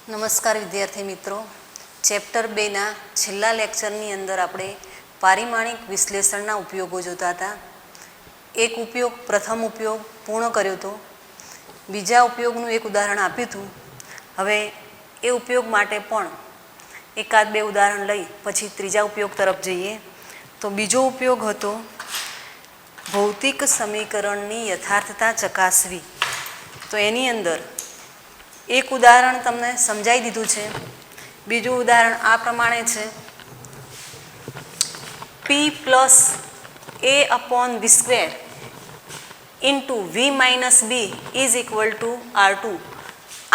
નમસ્કાર વિદ્યાર્થી મિત્રો, ચેપ્ટર 2ના છેલ્લા લેક્ચરની અંદર આપણે પારિમાણિક વિશ્લેષણના ઉપયોગો જોતા હતા. એક ઉપયોગ પ્રથમ ઉપયોગ પૂર્ણ કર્યો હતો, બીજા ઉપયોગનું એક ઉદાહરણ આપ્યું હતું. હવે એ ઉપયોગ માટે પણ એકાદ બે ઉદાહરણ લઈ પછી ત્રીજા ઉપયોગ તરફ જઈએ. તો બીજો ઉપયોગ હતો ભૌતિક સમીકરણની યથાર્થતા ચકાસવી. તો એની અંદર એક ઉદાહરણ તમને સમજાવી દીધું છે. બીજું ઉદાહરણ આ પ્રમાણે છે: p plus a upon v square into v minus b is equal two r2.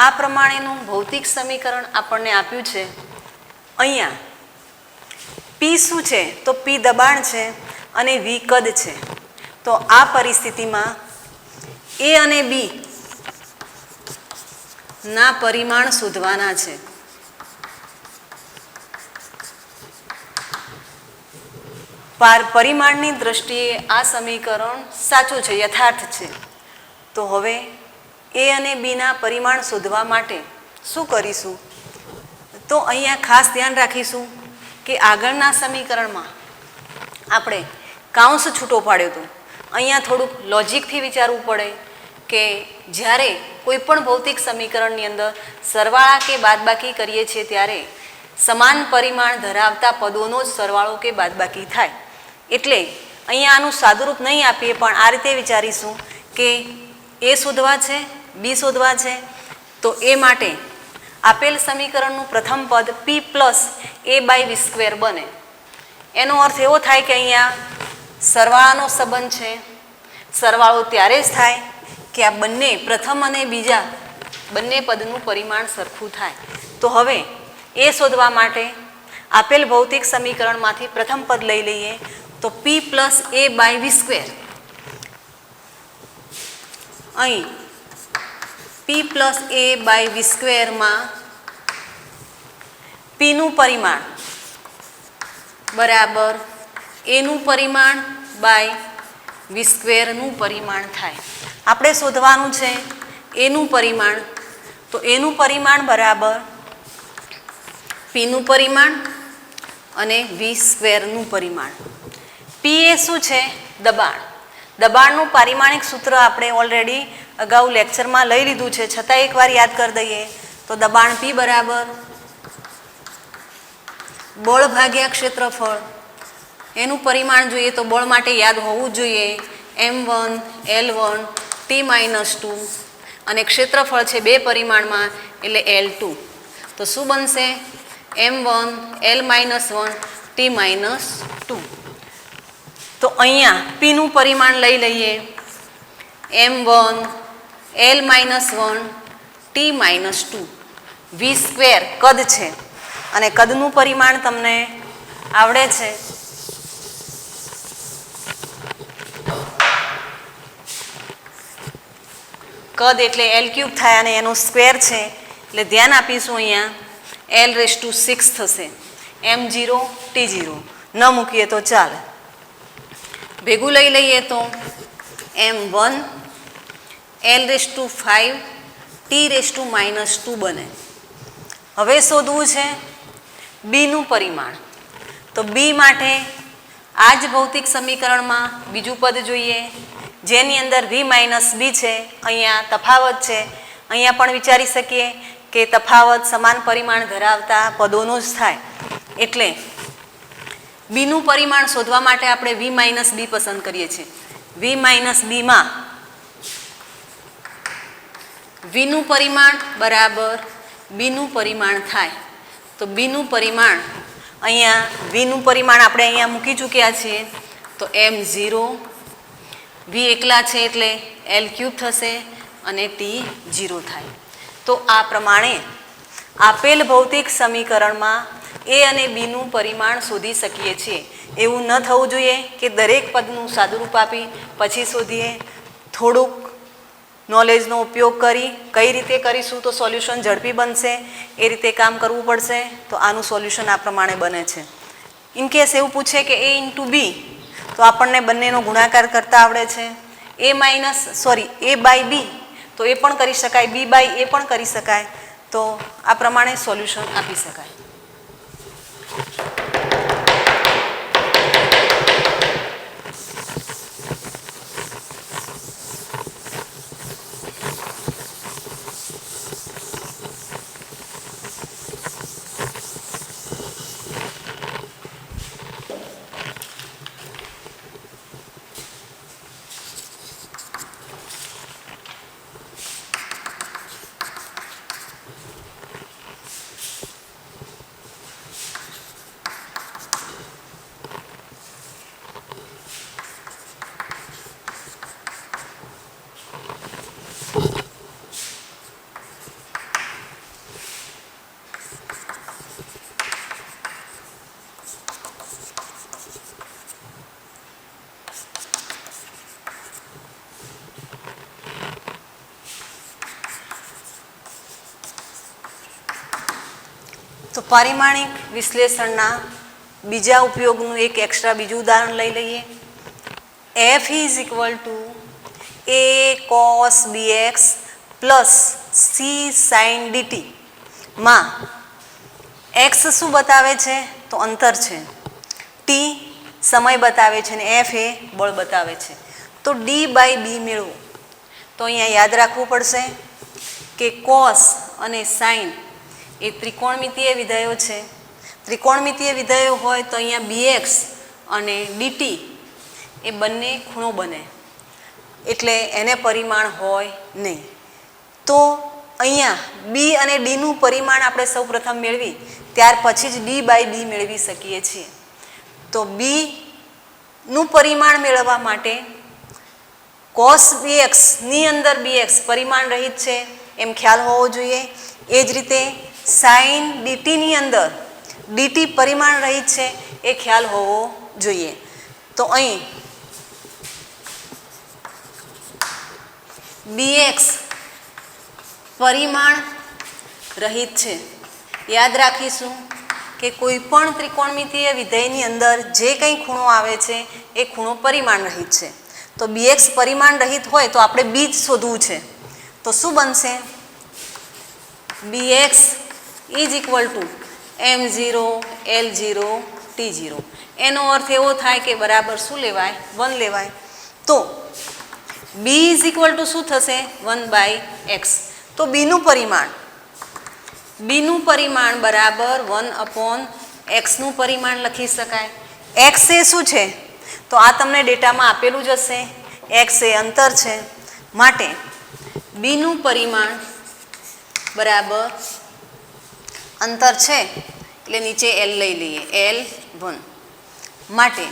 આ પ્રમાણેનું ભૌતિક સમીકરણ આપણને આપ્યું છે. અહીંયા p શું છે? તો p દબાણ છે અને v કદ છે. તો આ પરિસ્થિતિમાં a અને b ના પરિમાણ શોધવાના છે. પરિમાણની દ્રષ્ટિએ આ સમીકરણ સાચું છે, યથાર્થ છે. તો હવે એ અને બી ના પરિમાણ શોધવા માટે શું કરીશું? તો અહીંયા ખાસ ધ્યાન રાખીશું કે આગળના સમીકરણમાં આપણે કાઉન્સ છૂટો પાડ્યો હતો. અહીંયા થોડુંક લોજિકથી વિચારવું પડે કે જ્યારે કોઈ પણ ભૌતિક સમીકરણની અંદર સરવાળા કે બાદબાકી કરીએ છીએ ત્યારે સમાન પરિમાણ ધરાવતા પદોનો જ સરવાળો કે બાદબાકી થાય. એટલે અહીંયા આનું સાદુરૂપ નહીં આપીએ, પણ આ રીતે વિચારીશું કે એ શોધવા છે, બી શોધવા છે. તો એ માટે આપેલ સમીકરણનું પ્રથમ પદ p plus a by V square બને. એનો અર્થ એવો થાય કે અહીંયા સરવાળાનો સંબંધ છે. સરવાળો ત્યારે જ થાય કે આ બંને પ્રથમ અને બીજા બંને પદનું પરિમાણ સરખું થાય. તો હવે એ શોધવા માટે આપેલ ભૌતિક સમીકરણમાંથી પ્રથમ પદ લઈ લઈએ. તો p plus a by V square, અહીં p plus a by V સ્ક્વેરમાં pનું પરિમાણ બરાબર એનું પરિમાણ બાય વી સ્ક્વેરનું પરિમાણ થાય. આપણે શોધવાનું છે એનું પરિમાણ. તો એનું પરિમાણ બરાબર પીનું પરિમાણ અને વી સ્ક્વેરનું પરિમાણ. પી એ શું છે? દબાણ. દબાણનું પારિમાણિક સૂત્ર આપણે ઓલરેડી અગાઉ લેક્ચરમાં લઈ લીધું છે, છતાં એકવાર યાદ કરી દઈએ. તો દબાણ પી બરાબર બળ ભાગ્યા ક્ષેત્રફળ. એનું પરિમાણ જોઈએ તો બળ માટે યાદ હોવું જોઈએ m1 l1 t-2 અને ક્ષેત્રફળ છે બે પરિમાણમાં એટલે l2. તો શું બનશે? m1 l-1 t-2. તો અહીંયા પીનું પરિમાણ લઈ લઈએ m1 l-1 t-2. વી સ્ક્વેર કદ છે અને કદનું પરિમાણ તમને આવડે છે. કદ એટલે l³ થાય અને એનો સ્ક્વેર છે એટલે ધ્યાન આપીશું. અહીંયા l⁻6 થશે. m0 t0 ન મૂકીએ તો ચાલે. ભેગું લઈ લઈએ તો m1 l⁵ t⁻2 બને. હવે શોધવું છે બીનું પરિમાણ. તો બી માટે આ જ ભૌતિક સમીકરણમાં બીજું પદ જોઈએ જેની અંદર v માઇનસ બી છે. અહીંયા તફાવત છે. અહીંયા પણ વિચારી શકીએ કે તફાવત સમાન પરિમાણ ધરાવતા પદોનો જ થાય. એટલે બીનું પરિમાણ શોધવા માટે આપણે v માઇનસ બી પસંદ કરીએ છીએ. v માઇનસ બીમાં વીનું પરિમાણ બરાબર બીનું પરિમાણ થાય. તો બીનું પરિમાણ અહીંયા વીનું પરિમાણ આપણે અહીંયા મૂકી ચૂક્યા છીએ. તો m0, વી એકલા છે એટલે l³ થશે અને t0 થાય. તો આ પ્રમાણે આપેલ ભૌતિક સમીકરણમાં એ અને બીનું પરિમાણ શોધી શકીએ છીએ. એવું ન થવું જોઈએ કે દરેક પદનું સાદુરૂપ આપી પછી શોધીએ. થોડુંક નોલેજનો ઉપયોગ કરી કઈ રીતે કરીશું તો સોલ્યુશન ઝડપી બનશે એ રીતે કામ કરવું પડશે. તો આનું સોલ્યુશન આ પ્રમાણે બને છે. ઇનકેસ એવું પૂછે કે a ઇન્ટુ બી, તો આપણને બંનેનો ગુણાકાર કરતા આવડે છે. a બાય બી તો એ પણ કરી શકાય, બી બાય એ પણ કરી શકાય. તો આ પ્રમાણે સોલ્યુશન આપી શકાય. તો પારિમાણિક વિશ્લેષણના બીજા ઉપયોગનું એક એક્સ્ટ્રા બીજું ઉદાહરણ લઈ લઈએ. f is equal two a cos bx plus c sin dt માં x શું બતાવે છે? તો અંતર છે. t સમય બતાવે છે અને f એ બળ બતાવે છે. તો d બાય b મેળવો. તો અહીંયા યાદ રાખવું પડશે કે cos અને sin એ ત્રિકોણમિતીય વિધેયો છે. ત્રિકોણમિતીય વિધેયો હોય તો અહીંયા bx અને dt એ બંને ખૂણો બને, એટલે એને પરિમાણ હોય નહીં. તો અહીંયા b અને d નું પરિમાણ આપણે સૌ પ્રથમ મેળવી, ત્યાર પછી જ d બાય b મેળવી શકીએ છીએ. તો b નું પરિમાણ મેળવવા માટે cos bx ની અંદર bx પરિમાણ રહિત છે એમ ખ્યાલ હોવો જોઈએ. એ જ રીતે sin dt ની અંદર dt પરિમાણ રહિત છે એ ખ્યાલ હોવો જોઈએ. તો અહીં bx પરિમાણ રહિત છે. યાદ રાખીશું કે કોઈ પણ ત્રિકોણમિતીય વિધેયની અંદર જે કંઈ ખૂણો આવે છે એ ખૂણો પરિમાણ રહિત છે. તો bx પરિમાણ રહિત હોય તો આપણે b જ શોધવું છે. તો શું બનશે? bx is equal two m0 l0 t0. એનો અર્થ એવો થાય કે બરાબર શું લેવાય? 1 લેવાય. તો b ઇઝ ઇક્વલ ટુ શું થશે? 1/x. તો b નું પરિમાણ બરાબર 1/x નું પરિમાણ લખી શકાય. x એ શું છે? તો આ તમને ડેટામાં આપેલું જ હશે. x એ અંતર છે, માટે b નું પરિમાણ બરાબર અંતર છે એટલે નીચે l લઈ લઈએ, l1. માટે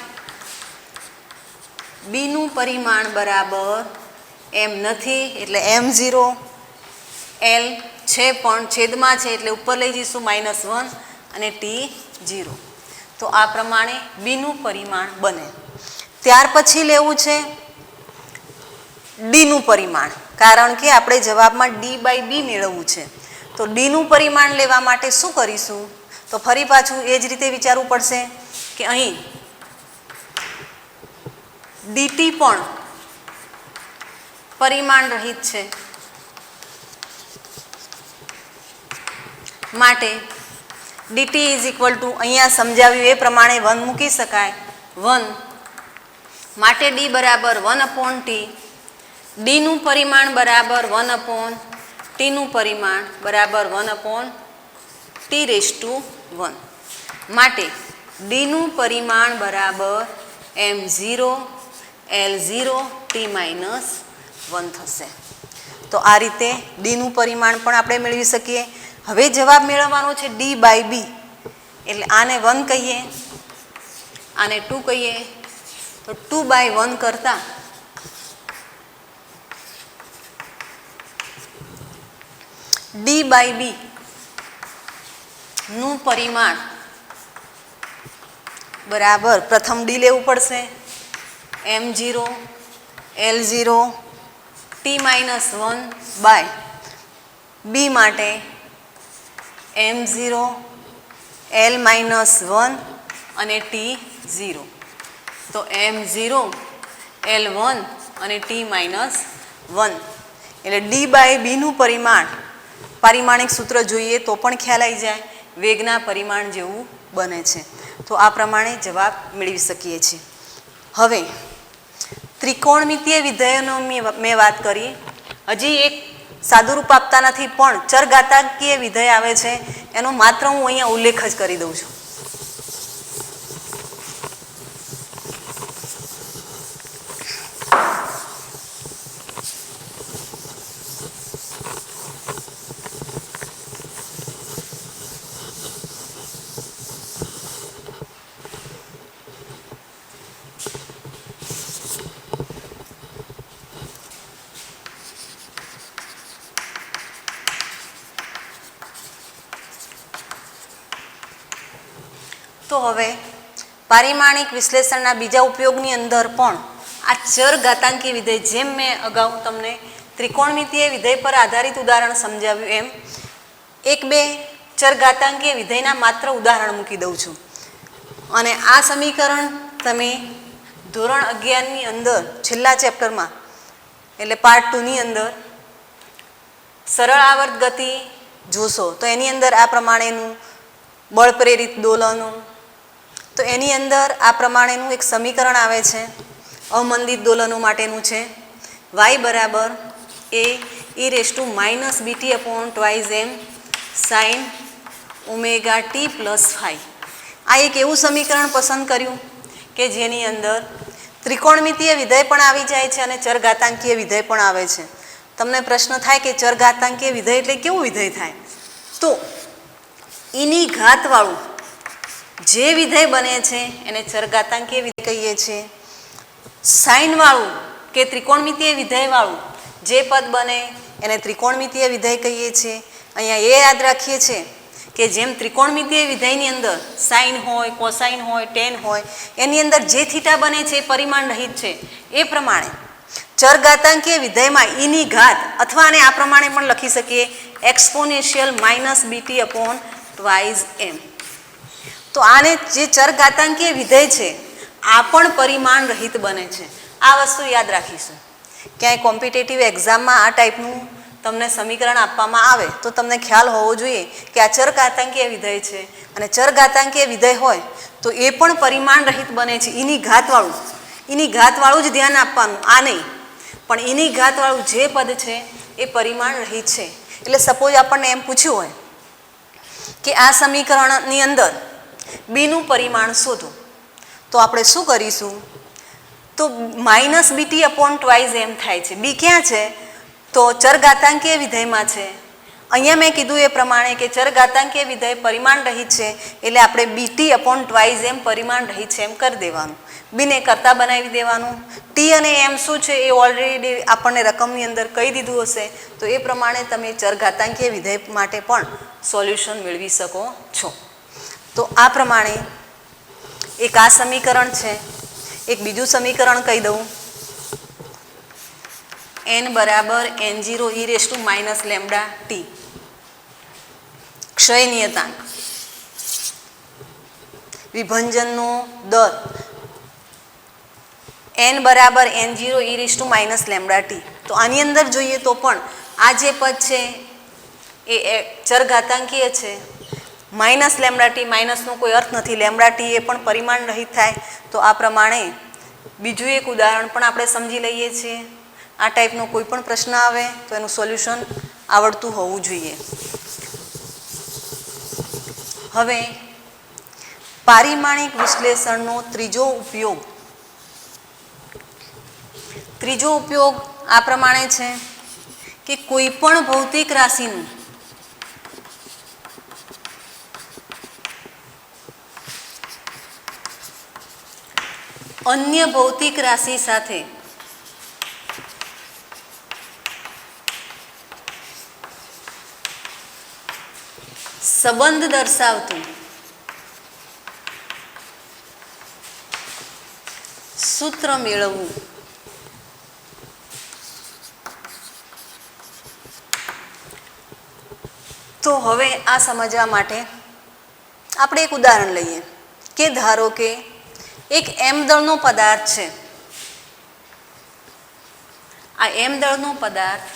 b નું પરિમાણ બરાબર m નથી એટલે m0, l છે પણ છેદમાં છે એટલે ઉપર લઈ જઈશું -1 અને t0. તો આ પ્રમાણે b નું પરિમાણ બને. ત્યાર પછી લેવું છે d નું પરિમાણ, કારણ કે આપણે જવાબમાં d બાય b મેળવવું છે. તો d નું પરિમાણ લેવા માટે શું કરીશું? તો ફરી પાછું એ જ રીતે વિચારવું પડશે કે અહીં dt પણ પરિમાણ રહિત છે, માટે dt ઇઝ ઇક્વલ ટુ અહીંયા સમજાવ્યું એ પ્રમાણે 1 મૂકી શકાય. 1 માટે d બરાબર 1/t. d નું પરિમાણ બરાબર 1/t નું પરિમાણ બરાબર 1/t⁻1. માટે d નું પરિમાણ બરાબર m0 l0 t-1 થશે. તો આ રીતે d નું પરિમાણ પણ આપણે મેળવી શકીએ. હવે જવાબ મેળવવાનો છે d બાય b, એટલે આને 1 કહીએ, આને 2 કહીએ. તો 2/1 કરતા d બાય b નું પરિમાણ બરાબર પ્રથમ d લેવું પડશે, m0 l0 t-1 by b માટે m0 l-1 અને t0. તો m0 l1 અને t-1 એટલે d બાય b નું પરિમાણ પારિમાણિક સૂત્ર જોઈએ તો પણ ખ્યાલ આવી જાય, વેગના પરિમાણ જેવું બને છે. તો આ પ્રમાણે જવાબ મેળવી શકીએ છીએ. હવે ત્રિકોણમિતીય વિધેયોનો મેં વાત કરી. હજી એક સાદુરૂપ આપતા નથી પણ ચરઘાતાંકીય વિધેય આવે છે એનો માત્ર હું અહીંયા ઉલ્લેખ જ કરી દઉં છું. તો હવે પારિમાણિક વિશ્લેષણના બીજા ઉપયોગની અંદર પણ આ ચરઘાતાંકીય વિધેય, જેમ મેં અગાઉ તમને ત્રિકોણમિતીય વિધેય પર આધારિત ઉદાહરણ સમજાવ્યું એમ એક બે ચરઘાતાંકીય વિધેયના માત્ર ઉદાહરણ મૂકી દઉં છું. અને આ સમીકરણ તમે ધોરણ 11ની અંદર છેલ્લા ચેપ્ટરમાં એટલે પાર્ટ 2ની અંદર સરળ આવર્ત ગતિ જોશો તો એની અંદર આ પ્રમાણેનું બળ પ્રેરિત દોલનો, તો એની અંદર આ પ્રમાણેનું એક સમીકરણ આવે છે અવમંદિત દોલનો માટેનું છે. y બરાબર A e−bt/2m sin omega t plus phi. આ એક એવું સમીકરણ પસંદ કર્યું કે જેની અંદર ત્રિકોણમિતીય વિધેય પણ આવી જાય છે અને ચરઘાતાંકીય વિધેય પણ આવે છે. તમને પ્રશ્ન થાય કે ચરઘાતાંકીય વિધેય એટલે કેવું વિધેય થાય? તો એની ઘાતવાળું જે વિધેય બને છે એને ચરઘાતાંકીય વિધેય કહીએ છીએ. સાઇનવાળું કે ત્રિકોણમિતીય વિધેયવાળું જે પદ બને એને ત્રિકોણમિતીય વિધેય કહીએ છીએ. અહીંયા એ યાદ રાખીએ છીએ કે જેમ ત્રિકોણમિતીય વિધેયની અંદર સાઇન હોય, કોસાઇન હોય, ટેન હોય, એની અંદર જે થીટા બને છે એ પરિમાણ રહિત છે. એ પ્રમાણે ચરઘાતાંકીય વિધેયમાં ઈની ઘાત અથવા આને આ પ્રમાણે પણ લખી શકીએ એક્સપોનેન્શિયલ -bt/2m. તો આને જે ચરઘાતાંકીય વિધેય છે આ પણ પરિમાણ રહિત બને છે. આ વસ્તુ યાદ રાખીશું. ક્યાંય કોમ્પિટિટિવ એક્ઝામમાં આ ટાઈપનું તમને સમીકરણ આપવામાં આવે તો તમને ખ્યાલ હોવો જોઈએ કે આ ચરઘાતાંકીય વિધેય છે અને ચરઘાતાંકીય વિધેય હોય તો એ પણ પરિમાણ રહિત બને છે. એની ઘાતવાળું જ ધ્યાન આપવાનું, આ નહીં, પણ એની ઘાતવાળું જે પદ છે એ પરિમાણ રહિત છે. એટલે સપોઝ આપણને એમ પૂછ્યું હોય કે આ સમીકરણની અંદર બીનું પરિમાણ શોધો તો આપણે શું કરીશું? તો -bt/2m થાય છે. બી ક્યાં છે? તો ચરઘાતાંકીય વિધેયમાં છે. અહીંયા મેં કીધું એ પ્રમાણે કે ચરઘાતાંકીય વિધેય પરિમાણ રહિત છે એટલે આપણે bt/2m પરિમાણ રહિત છે એમ કરી દેવાનું. બીને કરતા બનાવી દેવાનું. ટી અને એમ શું છે એ ઓલરેડી આપણને રકમની અંદર કહી દીધું હશે તો એ પ્રમાણે તમે ચરઘાતાંકીય વિધેય માટે પણ સોલ્યુશન મેળવી શકો છો. તો આ પ્રમાણે એક આ સમીકરણ છે. એક બીજું સમીકરણ કહી દઉં, n બરાબર n0 e−λt ક્ષય નિયતાંક, વિભંજનનો દર n બરાબર n0 e−λt. તો આની અંદર જોઈએ તો પણ આ જે પદ છે એ ચરઘાતાંકીય છે. -λt માઇનસનો કોઈ અર્થ નથી, λt એ પણ પરિમાણ રહિત થાય. તો આ પ્રમાણે બીજું એક ઉદાહરણ પણ આપણે સમજી લઈએ છીએ. આ ટાઈપનો કોઈ પણ પ્રશ્ન આવે તો એનું સોલ્યુશન આવડતું હોવું જોઈએ. હવે પારિમાણિક વિશ્લેષણનો ત્રીજો ઉપયોગ આ પ્રમાણે છે કે કોઈ પણ ભૌતિક રાશિનું અન્ય ભૌતિક રાશિ સાથે સંબંધ દર્શાવતું સૂત્ર મેળવવું. તો હવે આ સમજવા માટે આપણે એક ઉદાહરણ લઈએ કે ધારો કે એક m દળનો પદાર્થ છે. આ m દળનો પદાર્થ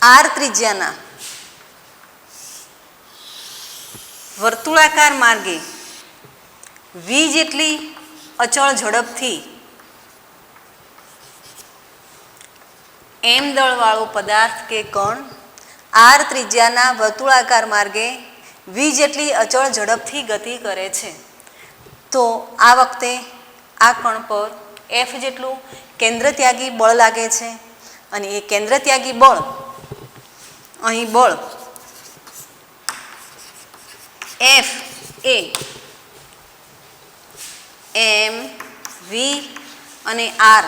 આર ત્રિજ્યાના વર્તુળાકાર માર્ગે વી જેટલી અચળ ઝડપથી એમ દળવાળો પદાર્થ કે કણ આર ત્રિજ્યાના વર્તુળાકાર માર્ગે વી જેટલી અચળ ઝડપથી ગતિ કરે છે. તો આ વખતે આ કણ પર એફ જેટલું કેન્દ્રત્યાગી બળ લાગે છે અને એ કેન્દ્રત્યાગી બળ અહીં બળ એફ એ એમ વી અને આર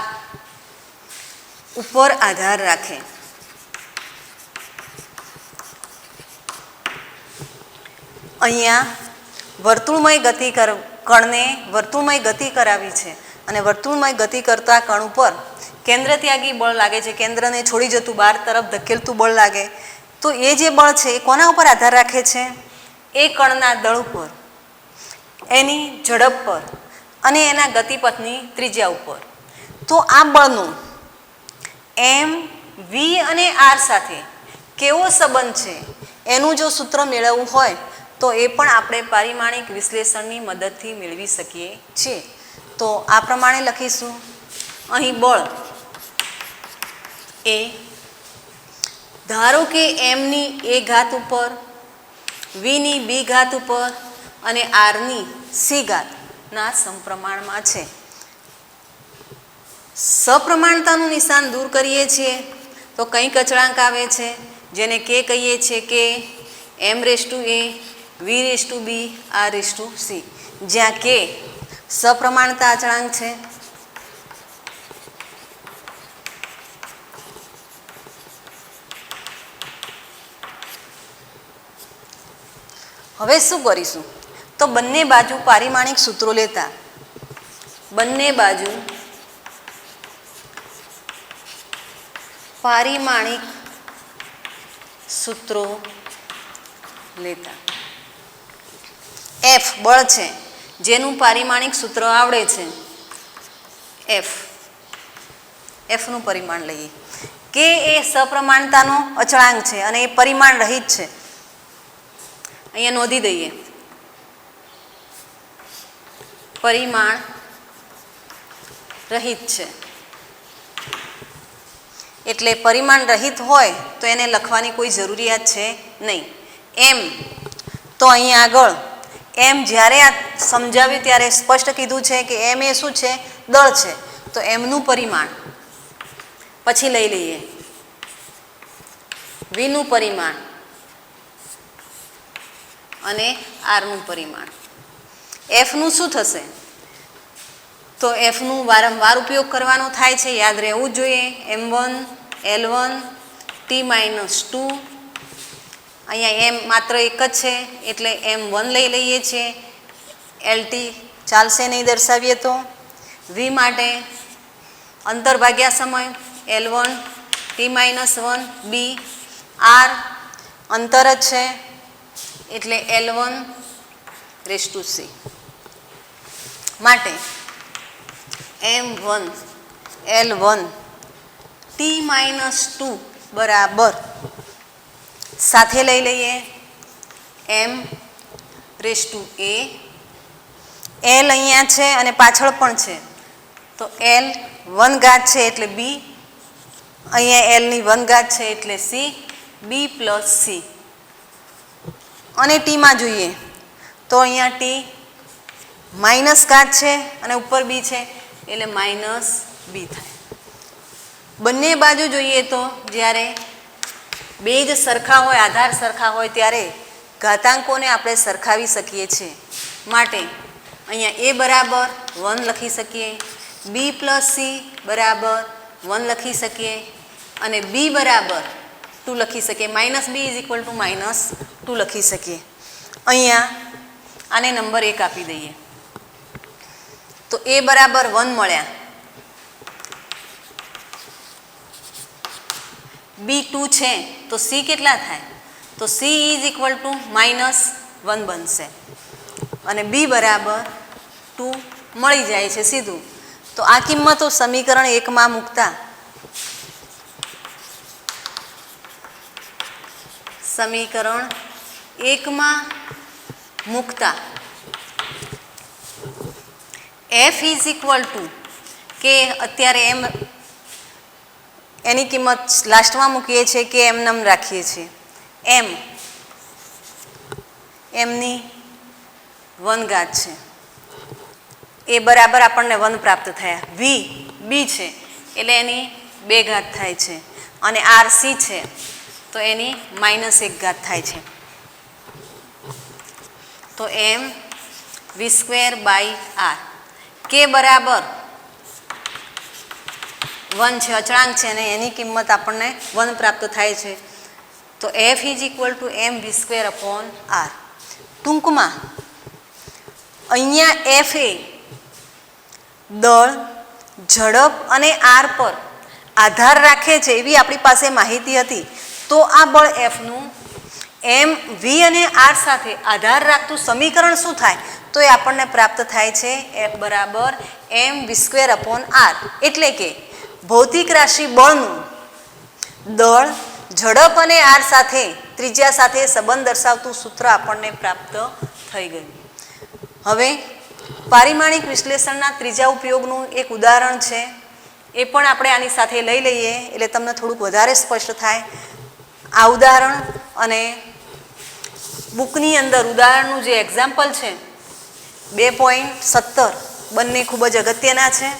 ઉપર આધાર રાખે. અહીંયા વર્તુળમય ગતિ કણને વર્તુળમય ગતિ કરાવી છે અને વર્તુળમય ગતિ કરતા કણ ઉપર કેન્દ્રત્યાગી બળ લાગે છે. કેન્દ્રને છોડી જતું બહાર તરફ ધકેલતું બળ લાગે. તો એ જે બળ છે એ કોના ઉપર આધાર રાખે છે? એ કણના દળ ઉપર, એની ઝડપ પર અને એના ગતિપથની ત્રિજ્યા ઉપર. તો આ બળનું એમ વી અને આર સાથે કેવો સંબંધ છે એનું જો સૂત્ર મેળવવું હોય તો એ પણ આપણે પારિમાણિક વિશ્લેષણની મદદથી મેળવી શકીએ છીએ. તો આ પ્રમાણે લખીશું. અહીં બળ એ ધારો કે એમની એ ઘાત ઉપર, વીની બી ઘાત ઉપર અને આરની સી ઘાતના સમપ્રમાણમાં છે. સપ્રમાણતાનું નિશાન દૂર કરીએ છીએ તો કંઈક અચળાંક આવે છે જેને કે કહીએ છીએ કે M raise to a, V raise to b, R raise to c, જ્યાં કે સપ્રમાણતા અચળાંક છે. હવે શું કરીશું? તો બંને બાજુ પારિમાણિક સૂત્રો લેતા બંને બાજુ પારિમાણિક સૂત્રો લેતા એફ બળ છે જેનું પારિમાણિક સૂત્ર આવડે છે. એફનું પરિમાણ લઈએ. કે એ સપ્રમાણતાનો અચળાંક છે અને એ પરિમાણ રહિત છે. અહીંયા નોંધી દઈએ, પરિમાણ રહિત છે. એટલે પરિમાણ રહિત હોય તો એને લખવાની કોઈ જરૂરિયાત છે નહીં. એમ તો અહીં આગળ એમ જ્યારે આ સમજાવ્યું ત્યારે સ્પષ્ટ કીધું છે કે એમ એ શું છે? દળ છે. તો એમનું પરિમાણ પછી લઈ લઈએ, વીનું પરિમાણ અને આરનું પરિમાણ. એફનું શું થશે? તો એફનું વારંવાર ઉપયોગ કરવાનો થાય છે, યાદ રહેવું જ જોઈએ. M1 L1 T-2. અહીંયા એમ માત્ર એક જ છે એટલે M1 લઈ લઈએ છીએ. LT ચાલશે નહીં દર્શાવીએ તો. વી માટે અંતર ભાગ્યા સમય L1 T-1 બી. આર અંતર જ છે એટલે L1 રેસ ટુ સી. માટે M1 L1 T-2 બરાબર સાથે લઈ લઈએ M race to A. L અહીંયા છે અને પાછળ પણ છે તો L 1 ઘાત છે એટલે બી. અહીંયા Lની 1 ઘાત છે એટલે સી. બી પ્લસ સી. અને ટીમાં જોઈએ તો અહીંયા ટી માઇનસ ઘાત છે અને ઉપર બી છે એટલે માઇનસ બી થાય. બંને બાજુ જોઈએ તો જ્યારે બે જ સરખા હોય, આધાર સરખા હોય ત્યારે ઘાતાંકોને આપણે સરખાવી શકીએ છીએ. માટે અહીંયા એ બરાબર 1 લખી શકીએ, બી પ્લસ સી બરાબર 1 લખી શકીએ અને બી બરાબર 2 લખી શકીએ. Minus B is equal to minus 2 લખી શકીએ. અહીંયા આને નંબર 1 આપી દઈએ તો એ બરાબર 1 મળ્યા, બી 2 છે તો સી કેટલા થાય? તો સી ઇઝ ઇક્વલ ટુ -1 બનશે અને બી બરાબર 2 મળી જાય છે સીધું. તો આ કિંમતો સમીકરણ 1માં મૂકતા સમીકરણ 1માં મૂકતા f ઇઝ ઇક્વલ ટુ કે અત્યારે એમ એની કિંમત લાસ્ટમાં મૂકીએ છીએ કે એમ રાખીએ છીએ એમ એમની 1 ઘાત છે એ બરાબર આપણને 1 પ્રાપ્ત થયા. વી બી છે એટલે એની 2 ઘાત થાય છે અને આર સી છે તો એની -1 ઘાત થાય છે. તો એમ V square by R K બરાબર 1 છે, અચળાંક છે અને એની કિંમત આપણને 1 પ્રાપ્ત થાય છે. તો F is equal to M V square upon R. ટૂંકમાં અહીંયા એફ એ દળ, ઝડપ અને આર પર આધાર રાખે છે એવી આપણી પાસે માહિતી હતી. તો આ બળ એફનું એમ વી અને આર સાથે આધાર રાખતું સમીકરણ શું થાય? તો એ આપણને પ્રાપ્ત થાય છે એફ બરાબર એમ વી સ્ક્વેર અપોન આર. એટલે કે ભૌતિક રાશિ બળનું દળ, ઝડપ અને આર સાથે ત્રિજ્યા સાથે સંબંધ દર્શાવતું સૂત્ર આપણને પ્રાપ્ત થઈ ગયું. હવે પારિમાણિક વિશ્લેષણના ત્રીજા ઉપયોગનું એક ઉદાહરણ છે, એ પણ આપણે આની સાથે લઈ લઈએ એટલે તમને થોડુંક વધારે સ્પષ્ટ થાય. આ ઉદાહરણ અને બુકની અંદર ઉદાહરણનું જે એક્ઝામ્પલ છે 2.17 બંને ખૂબ જ અગત્યના છે.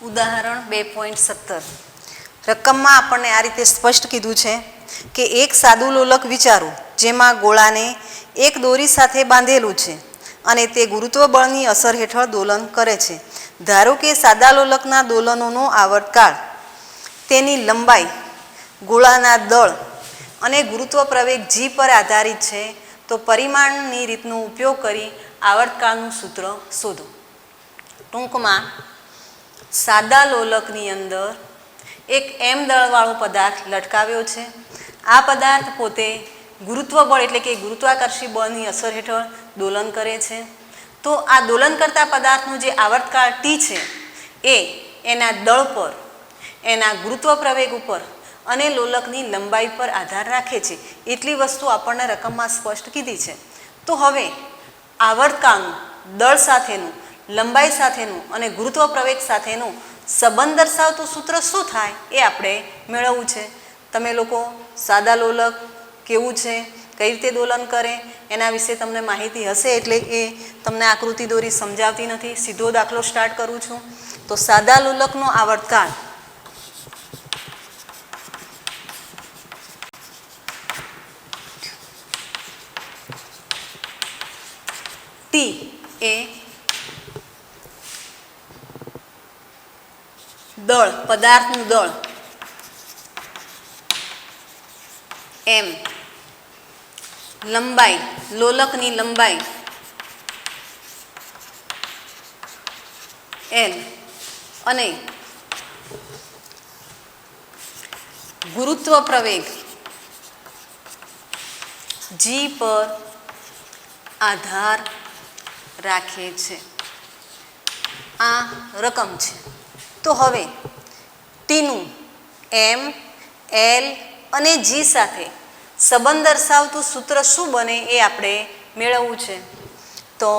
ઉદાહરણ 2.17 રકમમાં આપણને આ રીતે સ્પષ્ટ કીધું છે કે એક સાદું લોલક વિચારો જેમાં ગોળાને એક દોરી સાથે બાંધેલું છે અને તે ગુરુત્વ બળની અસર હેઠળ દોલન કરે છે. ધારો કે સાદા લોલકના દોલનોનો આવર્તકાળ, તેની લંબાઈ, ગોળાના દળ અને ગુરુત્વ પ્રવેગ જી પર આધારિત છે. તો પરિમાણની રીતનો ઉપયોગ કરી આવર્તકાળનું સૂત્ર શોધો. ટૂંકમાં સાદા લોલકની અંદર એક એમ દળવાળો પદાર્થ લટકાવ્યો છે. આ પદાર્થ પોતે ગુરુત્વ બળ એટલે કે ગુરુત્વાકર્ષી બળની અસર હેઠળ દોલન કરે છે. તો આ દોલન કરતા પદાર્થનું જે આવર્તકાળ ટી છે એ એના દળ પર, એના ગુરુત્વ પ્રવેગ ઉપર અને લોલકની લંબાઈ પર આધાર રાખે છે. એટલી વસ્તુ આપણને રકમમાં સ્પષ્ટ કીધી છે. તો હવે આવર્તકાળનું દળ સાથેનું, લંબાઈ સાથેનું અને ગુરુત્વ પ્રવેગ સાથેનું સંબંધ દર્શાવતું સૂત્ર શું થાય એ આપણે મેળવવું છે. તમે લોકો સાદા લોલક કેવું છે, કઈ રીતે દોલન કરે એના વિશે તમને માહિતી હશે એટલે એ તમને આકૃતિ દોરી સમજાવતી નથી. સીધો દાખલો સ્ટાર્ટ કરું છું. તો સાદા લોલકનો આવર્તકાળ ટી એ દળ, પદાર્થનું દળ એમ, લંબાઈ, લોલકની લંબાઈ એલ અને ગુરુત્વ પ્રવેગ જી પર આધાર રાખે છે. આ રકમ છે. તો હવે ટીનું એમ, એલ અને જી સાથે સંબંધ દર્શાવતું સૂત્ર શું બને એ આપણે મેળવવું છે. તો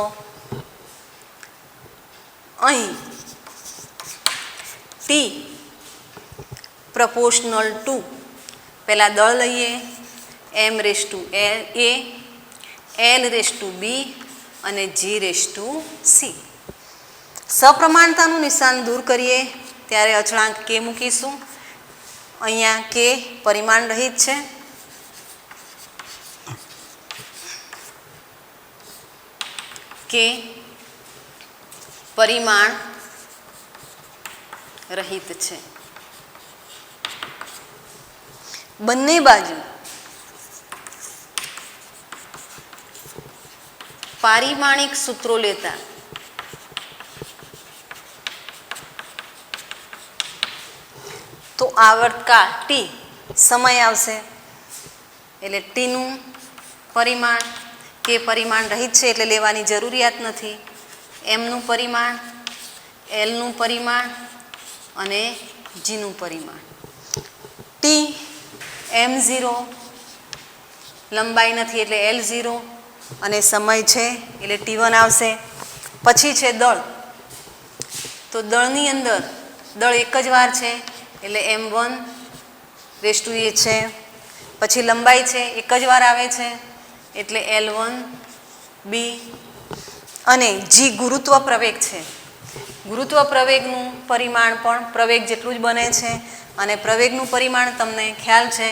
અહીં ટી પ્રપોર્શનલ ટુ પહેલાં દળ લઈએ M raise to a, L raise to b અને જી રેસ ટુ સી. સપ્રમાણતાનું નિશાન દૂર કરીએ ત્યારે અચળાંક કે મૂકીશું અહીંયા કે પરિમાણ રહિત છે, કે પરિમાણ રહિત છે. બંને બાજુ પારિમાણિક સૂત્રો લેતા તો આવર્તકાળ ટી સમય આવશે એટલે ટીનું પરિમાણ કે પરિમાણ રહિત છે એટલે લેવાની જરૂરિયાત નથી. એમનું પરિમાણ, એલનું પરિમાણ અને જીનું પરિમાણ. ટી M0 લંબાઈ નથી એટલે L0 અને સમય છે એટલે T1 આવશે. પછી છે દળ, તો દળની અંદર દળ એક જ વાર છે એટલે M1 રેઝ ટુ a છે. પછી લંબાઈ છે એક જ વાર આવે છે એટલે L1 B અને જી ગુરુત્વ પ્રવેગ છે. ગુરુત્વ પ્રવેગનું પરિમાણ પણ પ્રવેગ જેટલું જ બને છે અને પ્રવેગનું પરિમાણ તમને ખ્યાલ છે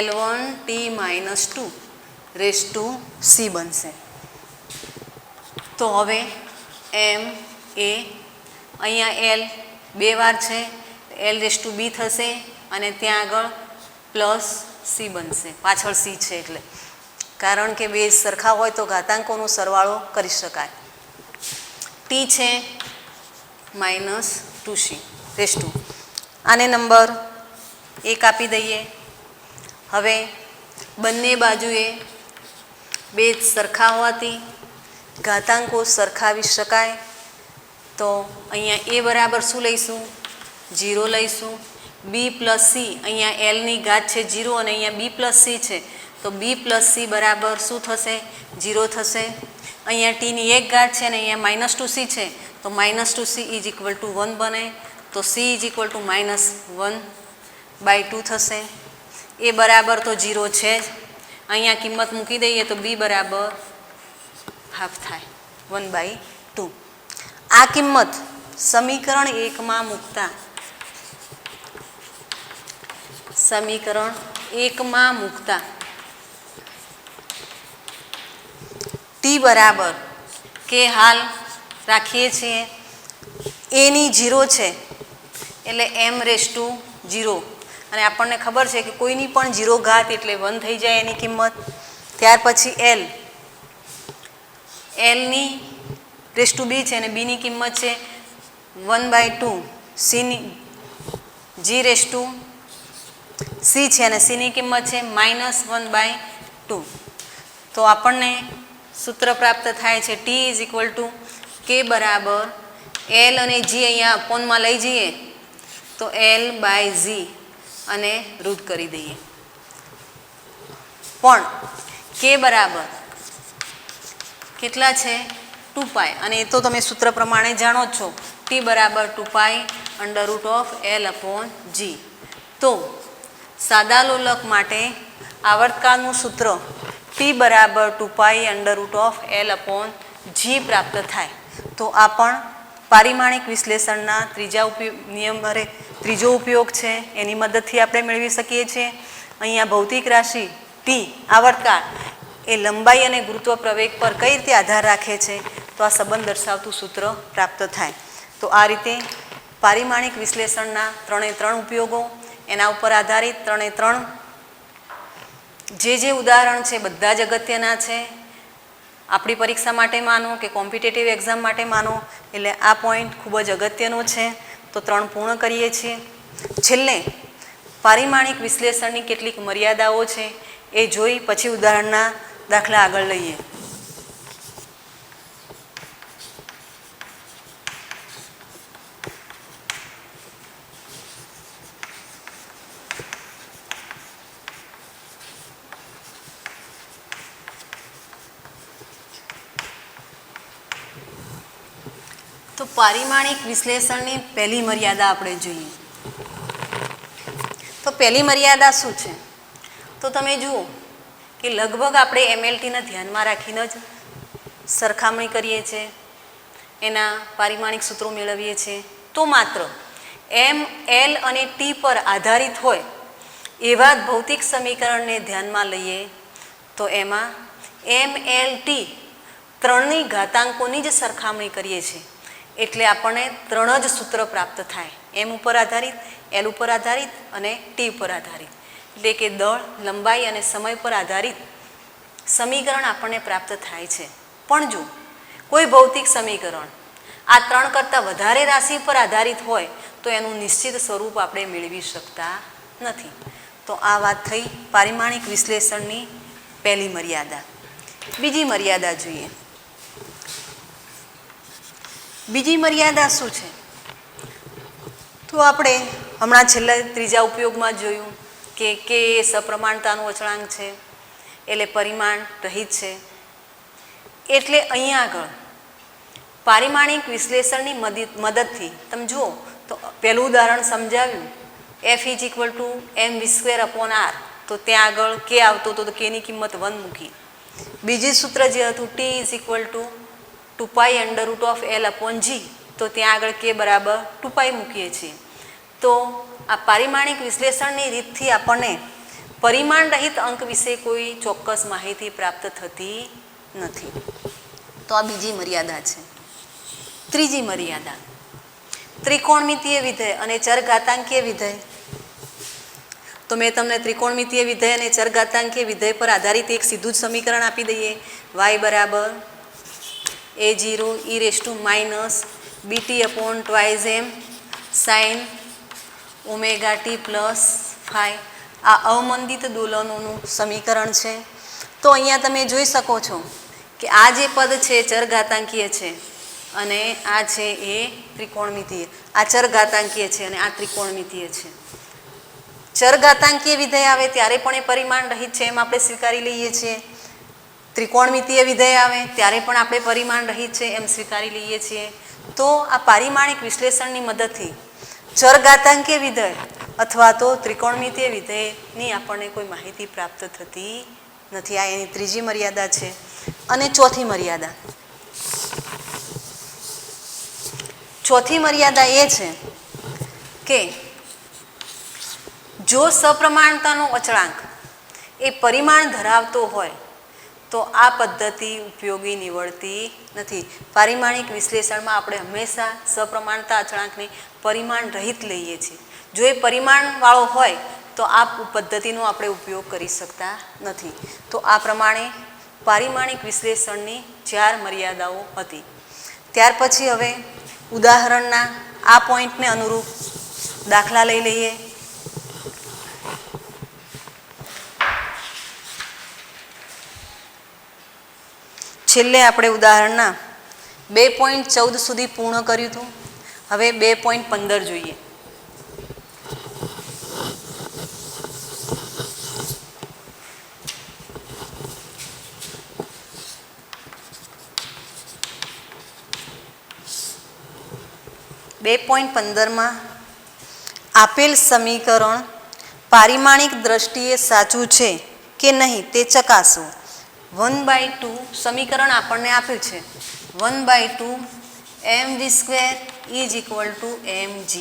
L1T-2 રેઝ ટુ C બનશે. તો હવે M A અહીંયા L બે વાર છે L રેઝ ટુ B થશે અને ત્યાં આગળ પ્લસ C બનશે, પાછળ C છે એટલે, કારણ કે બે સરખા હોય તો ઘાતાંકોનો સરવાળો કરી શકાય. ટી છે -2C રેઝ ટુ, આને નંબર 1 આપી દઈએ. હવે બંને બાજુએ બે સરખા હોવાથી ઘાતાંકો સરખાવી શકાય. તો અહીંયા a બરાબર શું લઈશું? 0 લઈશું. b પ્લસ c, અહીંયા એલની ઘાત છે 0 અને અહીંયા b પ્લસ c છે તો b પ્લસ c બરાબર શું થશે? 0 થશે. અહીંયા ટીની એક ઘાત છે અને અહીંયા -2c છે તો -2c ઇઝ ઇક્વલ ટુ 1 બને, તો c ઇઝ ઇક્વલ ટુ -1/2 થશે. એ બરાબર તો 0 છે જ, અહીંયા કિંમત મૂકી દઈએ તો b બરાબર હાફ થાય 1/2. આ કિંમત સમીકરણ 1માં મૂકતા ટી બરાબર કે હાલ રાખીએ છીએ એની 0 છે એટલે m રેઝ ટુ 0 અને આપણને ખબર છે કે કોઈની પણ 0 ઘાત એટલે 1 થઈ જાય એની કિંમત. ત્યાર પછી એલની રેઝ ટુ b છે અને બીની કિંમત છે 1/2, સીની જી રેઝ ટુ c છે અને સીની કિંમત છે -1/2. તો આપણને સૂત્ર પ્રાપ્ત થાય છે ટી ઇઝ ઇક્વલ ટુ કે બરાબર એલ અને જી અહીંયા અપોનમાં લઈ જઈએ તો L/G અને રૂટ કરી દઈએ. પણ કે બરાબર કેટલા છે? 2π, અને એ તો તમે સૂત્ર પ્રમાણે જાણો જ છો, ટી બરાબર 2π √L/G. તો સાદા લોલક માટે આવર્તકાળનું સૂત્ર ટી બરાબર 2π √L/G પ્રાપ્ત થાય. તો આ પણ પારિમાણિક વિશ્લેષણના ત્રીજો ઉપયોગ છે, એની મદદથી આપણે મેળવી શકીએ છીએ. અહીંયા ભૌતિક રાશિ ટી આવર્તકાળ એ લંબાઈ અને ગુરુત્વ પ્રવેગ પર કઈ રીતે આધાર રાખે છે તો આ સંબંધ દર્શાવતું સૂત્ર પ્રાપ્ત થાય. તો આ રીતે પારિમાણિક વિશ્લેષણના 3 ઉપયોગો, એના ઉપર આધારિત 3 જે ઉદાહરણ છે બધા જ અગત્યના છે. આપણી પરીક્ષા માટે માનો કે કોમ્પિટિટિવ એક્ઝામ માટે માનો એટલે આ પોઈન્ટ ખૂબ જ અગત્યનો છે. તો 3 પૂર્ણ કરીએ છીએ. છેલ્લે પારિમાણિક વિશ્લેષણની કેટલીક મર્યાદાઓ છે એ જોઈ પછી ઉદાહરણના દાખલા આગળ લઈએ. તો પારિમાણિક વિશ્લેષણની પહેલી મર્યાદા આપણે જોઈએ. તો પહેલી મર્યાદા શું છે? તો તમે જુઓ કે લગભગ આપણે MLTને ધ્યાનમાં રાખીને જ સરખામણી કરીએ છીએ, એના પારિમાણિક સૂત્રો મેળવીએ છીએ. તો માત્ર M, L અને T પર આધારિત હોય એવા જ ભૌતિક સમીકરણને ધ્યાનમાં લઈએ તો એમાં MLT ત્રણની ઘાતાંકોની જ સરખામણી કરીએ છીએ એટલે આપણને ત્રણ જ સૂત્ર પ્રાપ્ત થાય, M ઉપર આધારિત, L ઉપર આધારિત અને T ઉપર આધારિત, એટલે કે દળ, લંબાઈ અને સમય પર આધારિત સમીકરણ આપણને પ્રાપ્ત થાય છે. પણ જો કોઈ ભૌતિક સમીકરણ આ ત્રણ કરતાં વધારે રાશિ પર આધારિત હોય તો એનું નિશ્ચિત સ્વરૂપ આપણે મેળવી શકતા નથી. તો આ વાત થઈ પારિમાણિક વિશ્લેષણની પહેલી મર્યાદા. બીજી મર્યાદા જોઈએ. બીજી મર્યાદા શું છે? તો આપણે હમણાં છેલ્લા ત્રીજા ઉપયોગમાં જોયું કે કે એ સપ્રમાણતાનું અચળાંક છે એટલે પરિમાણ રહિત છે. એટલે અહીંયા આગળ પારિમાણિક વિશ્લેષણની મદદથી તમે જુઓ તો પહેલું ઉદાહરણ સમજાવ્યું F = mv²/r, તો ત્યાં આગળ કે આવતો હતો તો કેની કિંમત 1 મૂકી. બીજી સૂત્ર જે હતું T = 2π√L/g, તો ત્યાં આગળ કે બરાબર 2π મૂકીએ છીએ. તો આ પારિમાણિક વિશ્લેષણની રીતથી આપણને પરિમાણ રહિત અંક વિશે કોઈ ચોક્કસ માહિતી પ્રાપ્ત થતી નથી. તો આ બીજી મર્યાદા છે. ત્રીજી મર્યાદા ત્રિકોણમિતીય વિધેય અને ચરઘાતાંકીય વિધેય. તો મેં તમને ત્રિકોણમિતીય વિધેય અને ચરઘાતાંકીય વિધેય પર આધારિત એક સીધું જ સમીકરણ આપી દઈએ. y = a0 e−bt/2m sin ωt + phi. આ અવમંદિત દોલનોનું સમીકરણ છે. તો અહીંયા તમે જોઈ શકો છો કે આ જે પદ છે ચરઘાતાંકીય છે અને આ છે એ ત્રિકોણમિતીય. આ ચરઘાતાંકીય છે અને આ ત્રિકોણમિતીય છે. ચરઘાતાંકીય વિધેય આવે ત્યારે પણ એ પરિમાણ રહિત છે એમ આપણે સ્વીકારી લઈએ છીએ. ત્રિકોણમિતીય વિધેય આવે ત્યારે પણ આપણે પરિમાણ રહિત છે એમ સ્વીકારી લઈએ છીએ. તો આ પારિમાણિક વિશ્લેષણની મદદથી ચરઘાતાંકીય વિધેય અથવા તો ત્રિકોણમિતીય વિધેયની આપણને કોઈ માહિતી પ્રાપ્ત થતી નથી. આ એની ત્રીજી મર્યાદા છે. અને ચોથી મર્યાદા. ચોથી મર્યાદા એ છે કે જો સપ્રમાણતાનો અચળાંક એ પરિમાણ ધરાવતો હોય તો આ પદ્ધતિ ઉપયોગી નીવડતી નથી. પારિમાણિક વિશ્લેષણમાં આપણે હંમેશા સપ્રમાણતા અચળાંકને પરિમાણ રહિત લઈએ છીએ. જો એ પરિમાણવાળો હોય તો આ પદ્ધતિનો આપણે ઉપયોગ કરી શકતા નથી. તો આ પ્રમાણે પારિમાણિક વિશ્લેષણની 4 મર્યાદાઓ હતી. ત્યાર પછી હવે ઉદાહરણના આ પોઈન્ટને અનુરૂપ દાખલા લઈ લઈએ. છેલ્લે આપણે ઉદાહરણના 2.14 સુધી પૂર્ણ કર્યું હતું. હવે 2.15 જોઈએ. માં આપેલ સમીકરણ પારિમાણિક દ્રષ્ટિએ સાચું છે કે નહીં તે ચકાસો. 1/2 સમીકરણ આપણને આપ્યું છે. 1/2 mv² = mgh,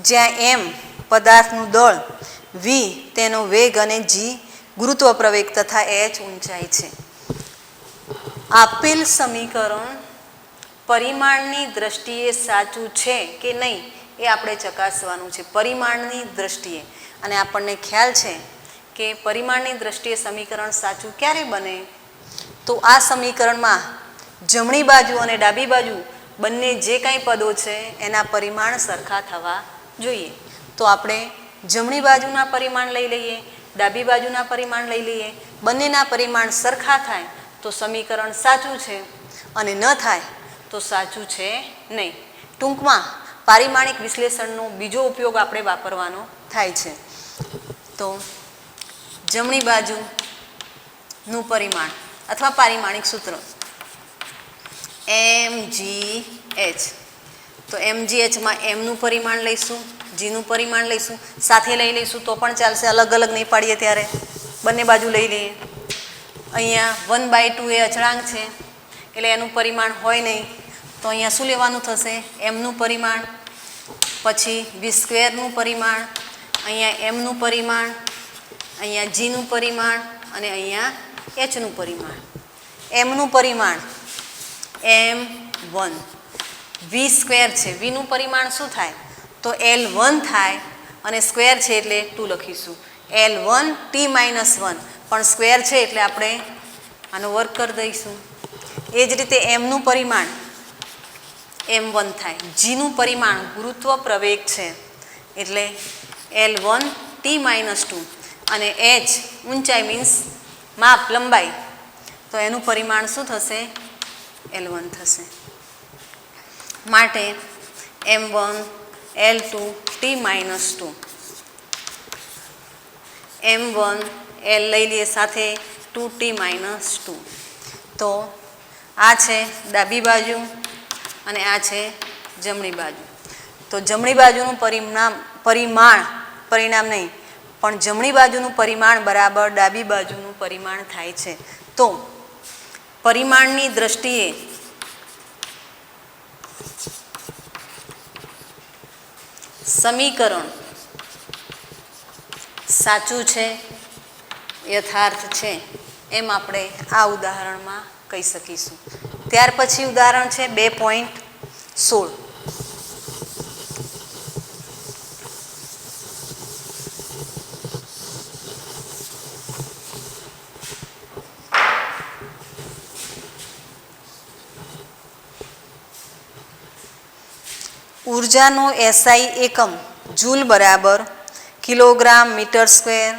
જ્યાં m પદાર્થનું દળ, v તેનો વેગ અને g ગુરુત્વ પ્રવેગ તથા h ઊંચાઈ છે. આપેલ સમીકરણ પરિમાણની દ્રષ્ટિએ સાચું છે કે નહીં એ આપણે ચકાસવાનું છે. પરિમાણની દ્રષ્ટિએ. અને આપણને ખ્યાલ છે કે પરિમાણની દ્રષ્ટિએ સમીકરણ સાચું ક્યારે બને? તો આ સમીકરણમાં જમણી બાજુ અને ડાબી બાજુ બંને જે કાંઈ પદો છે એના પરિમાણ સરખા થવા જોઈએ. તો આપણે જમણી બાજુના પરિમાણ લઈ લઈએ, ડાબી બાજુના પરિમાણ લઈ લઈએ. બંનેના પરિમાણ સરખા થાય તો સમીકરણ સાચું છે અને ન થાય તો સાચું છે નહીં. ટૂંકમાં પારિમાણિક વિશ્લેષણનો બીજો ઉપયોગ આપણે વાપરવાનો થાય છે. તો જમણી બાજુનું પરિમાણ અથવા પારિમાણિક સૂત્ર mgh. તો mgh માં mનું પરિમાણ લઈશું, gનું પરિમાણ લઈશું, સાથે લઈ લઈશું તો પણ ચાલશે, અલગ અલગ નહીં પાડીએ ત્યારે બંને બાજુ લઈ લઈએ. અહીંયા 1/2 એ અચળાંક છે એટલે એનું પરિમાણ હોય નહીં, તો અહીંયા શું લેવાનું થશે? mનું પરિમાણ, પછી v² નું પરિમાણ અહીંયા એમનું પરિમાણ, અહીંયા જીનું પરિમાણ અને અહીંયા એચનું પરિમાણ. એમનું પરિમાણ m1, વી સ્ક્વેર છે, વીનું પરિમાણ શું થાય તો L1 થાય અને સ્ક્વેર છે એટલે 2 લખીશું. L1 t - 1 પણ સ્ક્વેર છે એટલે આપણે આનો વર્ગ કરી દઈશું. એ જ રીતે એમનું પરિમાણ m1 થાય. જીનું પરિમાણ ગુરુત્વ પ્રવેગ છે એટલે L1 t - 2 અને h ઊંચાઈ મીન્સ માપ લંબાઈ, તો એનું પરિમાણ શું થશે L1 થશે. માટે m1 L2 t - 2, m1 L લઈ લઈએ સાથે 2t - 2. તો આ છે ડાબી બાજુ અને આ છે જમણી બાજુ. તો જમણી બાજુનું પરિણામ નહીં પણ જમણી બાજુનું પરિમાણ બરાબર ડાબી બાજુનું પરિમાણ થાય છે. તો પરિમાણની દ્રષ્ટિએ સમીકરણ સાચું છે, યથાર્થ છે એમ આપણે આ ઉદાહરણમાં કહી શકીશું. ત્યાર પછી ઉદાહરણ છે 2.16. ઉર્જાનો SI એકમ જૂલ બરાબર કિલોગ્રામ મીટર સ્ક્વેર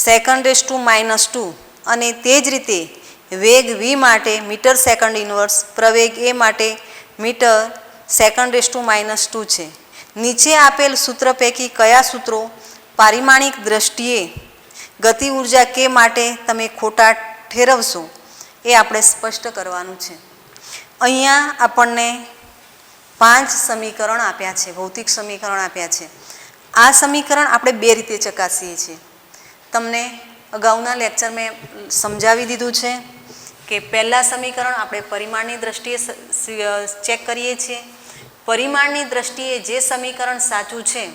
સેકન્ડ/-2 અને તે જ રીતે વેગ v માટે મીટર સેકન્ડ ઇન્વર્સ, પ્રવેગ a માટે મીટર સેકન્ડ/-2 છે. નીચે આપેલ સૂત્ર પૈકી કયા સૂત્રો પારિમાણિક દ્રષ્ટિએ ગતિ ઉર્જા k માટે તમે ખોટા ઠેરવશો એ આપણે સ્પષ્ટ કરવાનું છે. અહીંયા આપણને 5 સમીકરણ આપ્યા છે, ભૌતિક સમીકરણ આપ્યા છે. આ સમીકરણ આપણે 2 રીતે ચકાસીએ છીએ. તમને અગાઉના લેક્ચર મેં સમજાવી દીધું છે કે પહેલાં સમીકરણ આપણે પરિમાણની દ્રષ્ટિએ ચેક કરીએ છીએ. પરિમાણની દ્રષ્ટિએ જે સમીકરણ સાચું છે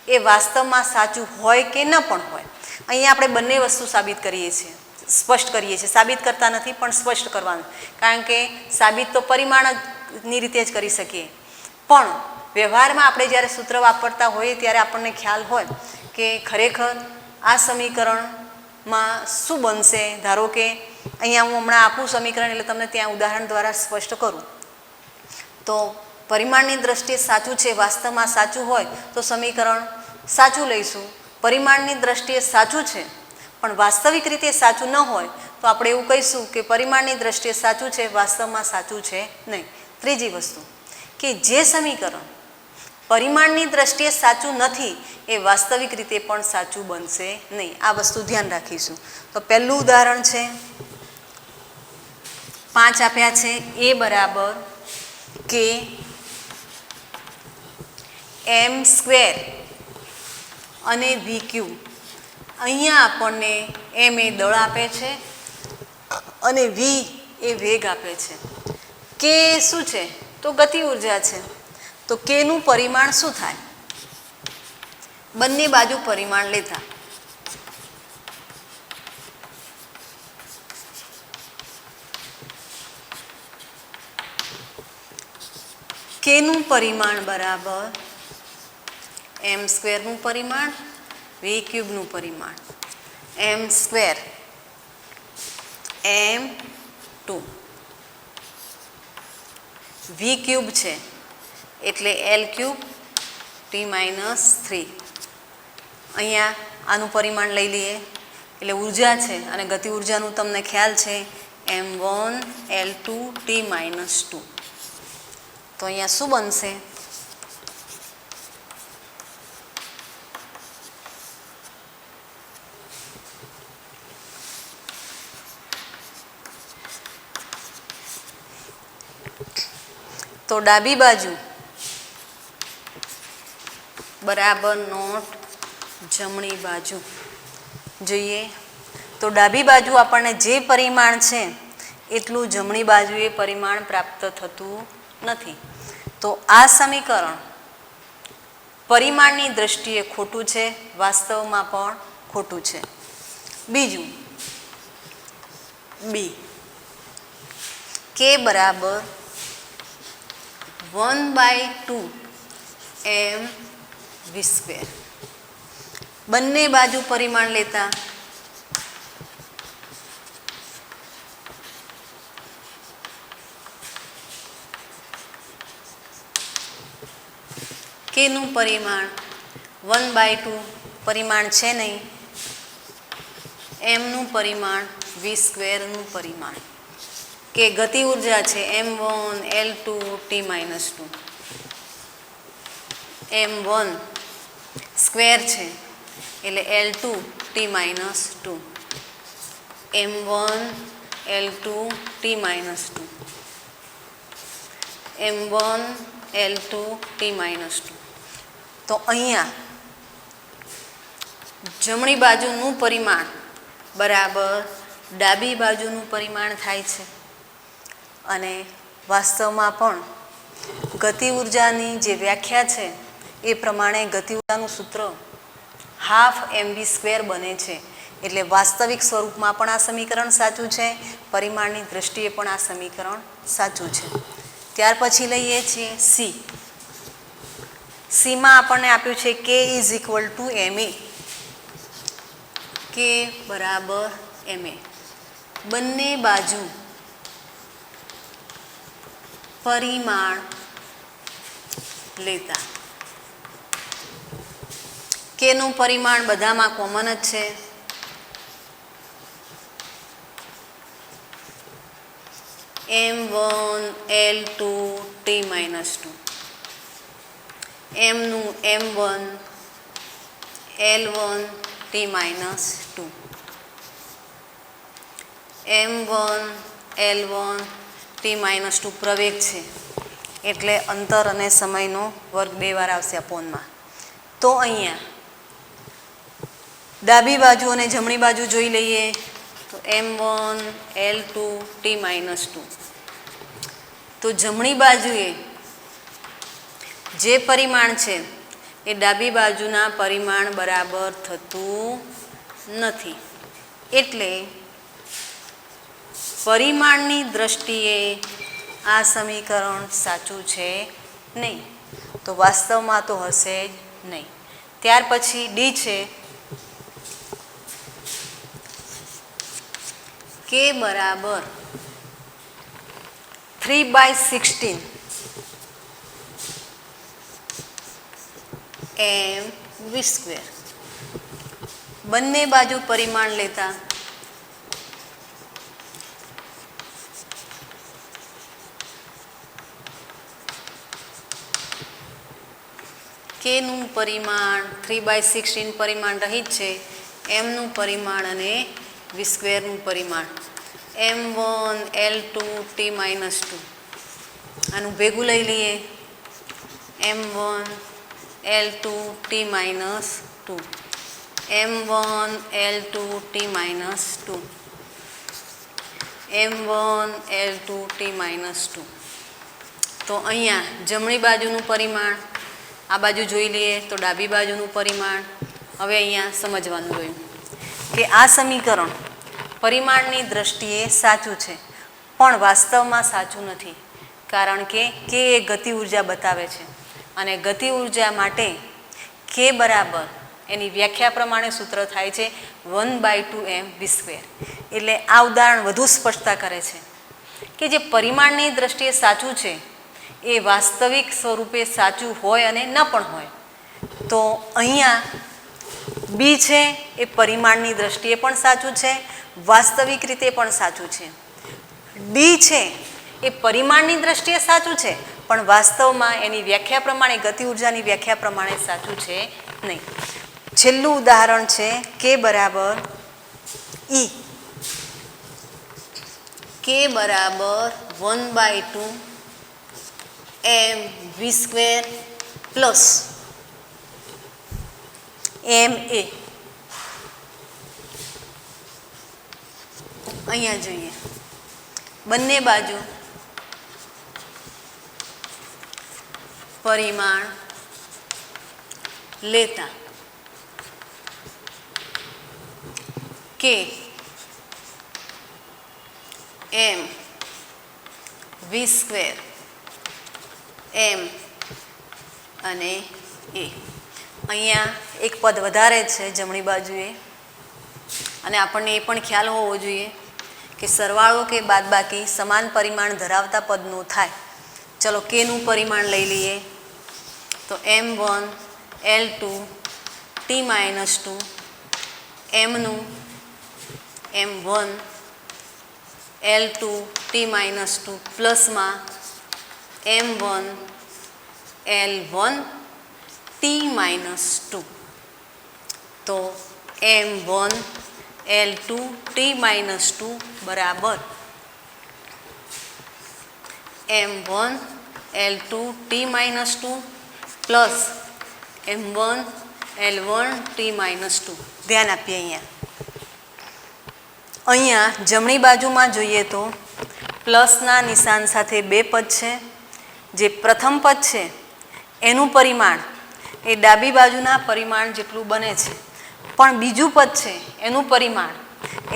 એ વાસ્તવમાં સાચું હોય કે ન પણ હોય. અહીંયા આપણે બંને વસ્તુ સાબિત કરીએ છીએ, સ્પષ્ટ કરીએ છીએ. સાબિત કરતા નથી પણ સ્પષ્ટ કરવાનું, કારણ કે સાબિત તો પરિમાણની રીતે જ કરી શકીએ. પણ વ્યવહારમાં આપણે જ્યારે સૂત્ર વાપરતા હોઈએ ત્યારે આપણને ખ્યાલ હોય કે ખરેખર આ સમીકરણમાં શું બનશે. ધારો કે અહીંયા હું હમણાં આપું સમીકરણ એટલે તમને ત્યાં ઉદાહરણ દ્વારા સ્પષ્ટ કરું. તો પરિમાણની દ્રષ્ટિએ સાચું છે, વાસ્તવમાં સાચું હોય તો સમીકરણ સાચું લઈશું. પરિમાણની દ્રષ્ટિએ સાચું છે પણ વાસ્તવિક રીતે સાચું ન હોય તો આપણે એવું કહીશું કે પરિમાણની દ્રષ્ટિએ સાચું છે, વાસ્તવમાં સાચું છે નહીં. ત્રીજી વસ્તુ કે જે સમીકરણ પરિમાણની દ્રષ્ટિએ સાચું નથી એ વાસ્તવિક રીતે પણ સાચું બનશે નહીં. આ વસ્તુ ધ્યાન રાખીશું. તો પહેલું ઉદાહરણ છે 5 આપ્યા છે. a બરાબર k m² અને v³ અહીંયા આપણને m એ દળ આપે છે અને v એ વેગ આપે છે. k શું છે તો ગતિ ઉર્જા છે. તો k નું પરિમાણ શું થાય? બંને બાજુ પરિમાણ લેતા k નું પરિમાણ બરાબર m² નું પરિમાણ v³ નું પરિમાણ. m² m2 v³ છે એટલે L³ t - 3. અહીંયા આનું પરિમાણ લઈ લઈએ એટલે ઉર્જા છે અને ગતિ ઉર્જાનું તમને ખ્યાલ છે m1 L2 t - 2. તો અહીંયા શું બનશે? તો ડાબી બાજુ બરાબર નોટ જમણી બાજુ જોઈએ તો ડાબી બાજુ આપણને જે પરિમાણ છે એટલું જમણી બાજુએ પરિમાણ પ્રાપ્ત થતું નથી. તો આ સમીકરણ પરિમાણની દ્રષ્ટિએ ખોટું છે, વાસ્તવમાં પણ ખોટું છે. બીજું બી, કે બરાબર 1/2 mv². બંને બાજુ પરિમાણ લેતા કેનું પરિમાણ 1/2 પરિમાણ છે નહીં, એમનું પરિમાણ v²નું પરિમાણ, કે ગતિ ઉર્જા છે m1 L2 T-2, m1 square છે એટલે L2 T-2, m1 L2 T-2, m1 L2 T-2. તો અહીંયા જમણી બાજુનું પરિમાણ બરાબર ડાબી બાજુનું પરિમાણ થાય છે. અને વાસ્તવમાં પણ ગતિ ઉર્જાની જે વ્યાખ્યા છે એ પ્રમાણે ગતિ ઉર્જાનું સૂત્ર 12 mv² બને છે. એટલે વાસ્તવિક સ્વરૂપમાં પણ આ સમીકરણ સાચું છે, પરિમાણની દ્રષ્ટિએ પણ આ સમીકરણ સાચું છે. ત્યાર પછી લઈએ છીએ સી. સીમાં આપણને આપ્યું છે કે ma, કે બરાબર ma. બંને બાજુ પરિમાણ લેતા કેનું પરિમાણ બધામાં કોમન જ છે, m1 L2 T-2, mનું m1 L1 T-2, m1 L1 T-2 પ્રવેગ છે એટલે અંતર અને સમયનો વર્ગ 2 વાર આવશે અપોનમાં. તો અહીંયા ડાબી બાજુ અને જમણી બાજુ જોઈ લઈએ તો m1 L2 T-2. તો જમણી બાજુએ જે પરિમાણ છે એ ડાબી બાજુના પરિમાણ બરાબર થતું નથી, એટલે પરિમાણની દ્રષ્ટિએ આ સમીકરણ સાચું છે નહીં, તો વાસ્તવમાં તો હશે જ નહીં. ત્યાર પછી ડી છે કે બરાબર 3/16 mv². બંને બાજુ પરિમાણ લેતા કેનું પરિમાણ 3/16 પરિમાણ રહિત છે, એમનું પરિમાણ અને v²નું પરિમાણ m1 L2 T-2. આનું ભેગું લઈ લઈએ m1 L2 T-2, m1 L2 T-2, m1 L2 T-2. તો અહીંયા જમણી બાજુનું પરિમાણ આ બાજુ જોઈ લઈએ તો ડાબી બાજુનું પરિમાણ. હવે અહીંયા સમજવાનું રહ્યું કે આ સમીકરણ પરિમાણની દ્રષ્ટિએ સાચું છે પણ વાસ્તવમાં સાચું નથી, કારણ કે એ ગતિ ઉર્જા બતાવે છે અને ગતિ ઉર્જા માટે કે બરાબર એની વ્યાખ્યા પ્રમાણે સૂત્ર થાય છે 1/2 mv². એટલે આ ઉદાહરણ વધુ સ્પષ્ટતા કરે છે કે જે પરિમાણની દ્રષ્ટિએ સાચું છે એ વાસ્તવિક સ્વરૂપે સાચું હોય અને ન પણ હોય. તો અહીંયા બી છે એ પરિમાણની દ્રષ્ટિએ પણ સાચું છે, વાસ્તવિક રીતે પણ સાચું છે. ડી છે એ પરિમાણની દ્રષ્ટિએ સાચું છે પણ વાસ્તવમાં એની વ્યાખ્યા પ્રમાણે ગતિ ઉર્જાની વ્યાખ્યા પ્રમાણે સાચું છે નહીં. છેલ્લું ઉદાહરણ છે કે બરાબર ઈ, કે બરાબર 1/2 mv² પ્લસ ma. અહીંયા જોઈએ બંને બાજુ પરિમાણ લેતા કે એમ વી સ્ક્વેર એમ અને એ. અહીંયા એક પદ વધારે છે જમણી બાજુએ, અને આપણને એ પણ ખ્યાલ હોવો જોઈએ કે સરવાળો કે બાદબાકી સમાન પરિમાણ ધરાવતા પદનું થાય. ચલો કેનું પરિમાણ લઈ લઈએ તો m1 l2 t-2 mનું m1 l2 t-2 પ્લસમાં m1 l1 t-2. તો m1 l2 t-2 બરાબર m1 l2 t-2 plus m1 l1 t-2. ધ્યાન આપીએ અહીંયા જમણી બાજુમાં જોઈએ તો પ્લસના નિશાન સાથે બે પદ છે. જે પ્રથમ પદ છે એનું પરિમાણ એ ડાબી બાજુના પરિમાણ જેટલું બને છે, પણ બીજું પદ છે એનું પરિમાણ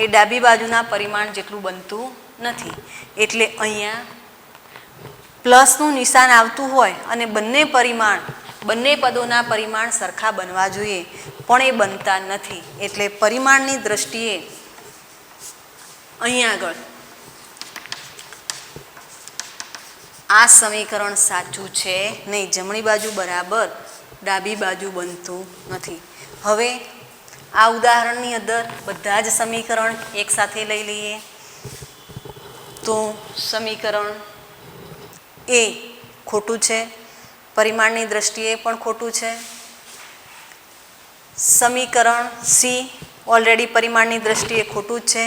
એ ડાબી બાજુના પરિમાણ જેટલું બનતું નથી. એટલે અહીંયા પ્લસનું નિશાન આવતું હોય અને બંને પદોના પરિમાણ સરખા બનવા જોઈએ, પણ એ બનતા નથી. એટલે પરિમાણની દ્રષ્ટિએ અહીંયા આગળ આ સમીકરણ સાચું છે નહીં. જમણી બાજુ બરાબર ડાબી બાજુ બનતું નથી. હવે આ ઉદાહરણની અંદર બધા જ સમીકરણ એકસાથે લઈ લઈએ તો સમીકરણ એ ખોટું છે, પરિમાણની દ્રષ્ટિએ પણ ખોટું છે. સમીકરણ સી ઓલરેડી પરિમાણની દ્રષ્ટિએ ખોટું જ છે,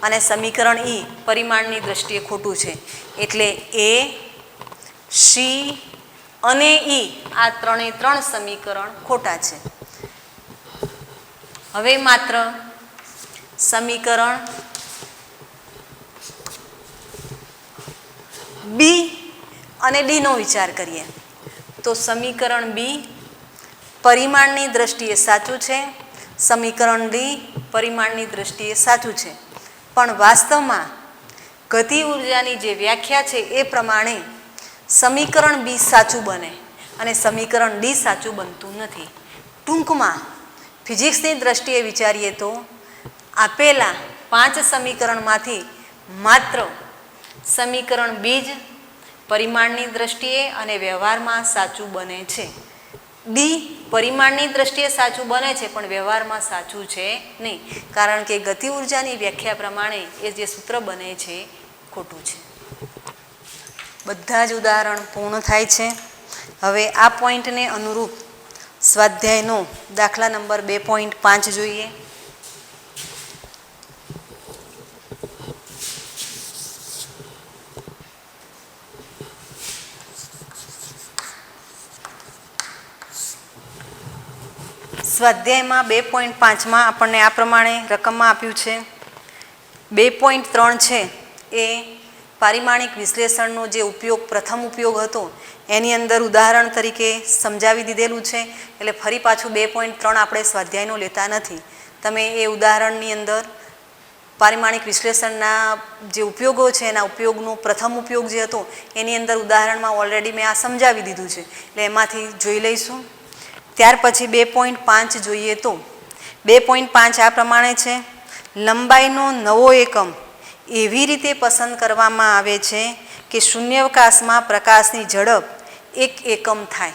અને સમીકરણ ઈ પરિમાણની દ્રષ્ટિએ ખોટું છે. એટલે એ, સી અને ઈ આ ત્રણ સમીકરણ ખોટા છે. હવે માત્ર સમીકરણ બી અને ડીનો વિચાર કરીએ તો સમીકરણ બી પરિમાણની દ્રષ્ટિએ સાચું છે, સમીકરણ ડી પરિમાણની દ્રષ્ટિએ સાચું છે. પણ વાસ્તવમાં ગતિ ઉર્જાની જે વ્યાખ્યા છે એ પ્રમાણે સમીકરણ બી સાચું બને અને સમીકરણ ડી સાચું બનતું નથી. ટૂંકમાં ફિઝિક્સની દ્રષ્ટિએ વિચારીએ તો આપેલા 5 સમીકરણમાંથી માત્ર સમીકરણ બી જ પરિમાણની દ્રષ્ટિએ અને વ્યવહારમાં સાચું બને છે. ડી પરિમાણની દ્રષ્ટિએ સાચું બને છે પણ વ્યવહારમાં સાચું છે નહીં, કારણ કે ગતિ ઉર્જાની વ્યાખ્યા પ્રમાણે એ જે સૂત્ર બને છે ખોટું છે. બધા જ ઉદાહરણ પૂર્ણ થાય છે. હવે આ પોઈન્ટને અનુરૂપ સ્વાધ્યાયનો દાખલા નંબર 2.5 જોઈએ. સ્વાધ્યાયમાં 2.5માં આપણને આ પ્રમાણે રકમમાં આપ્યું છે. 2.3 છે એ પારિમાણિક વિશ્લેષણનો જે પ્રથમ ઉપયોગ હતો એની અંદર ઉદાહરણ તરીકે સમજાવી દીધેલું છે. એટલે ફરી પાછું 2.3 આપણે સ્વાધ્યાયનો લેતા નથી. તમે એ ઉદાહરણની અંદર પારિમાણિક વિશ્લેષણના જે ઉપયોગો છે એના ઉપયોગનો પ્રથમ ઉપયોગ જે હતો એની અંદર ઉદાહરણમાં ઓલરેડી મેં આ સમજાવી દીધું છે, એટલે એમાંથી જોઈ લઈશું. ત્યાર પછી 2.5 જોઈએ તો 2.5 આ પ્રમાણે છે. લંબાઈનો નવો એકમ એવી રીતે પસંદ કરવામાં આવે છે કે શૂન્યાવકાશમાં પ્રકાશની ઝડપ 1 એકમ થાય.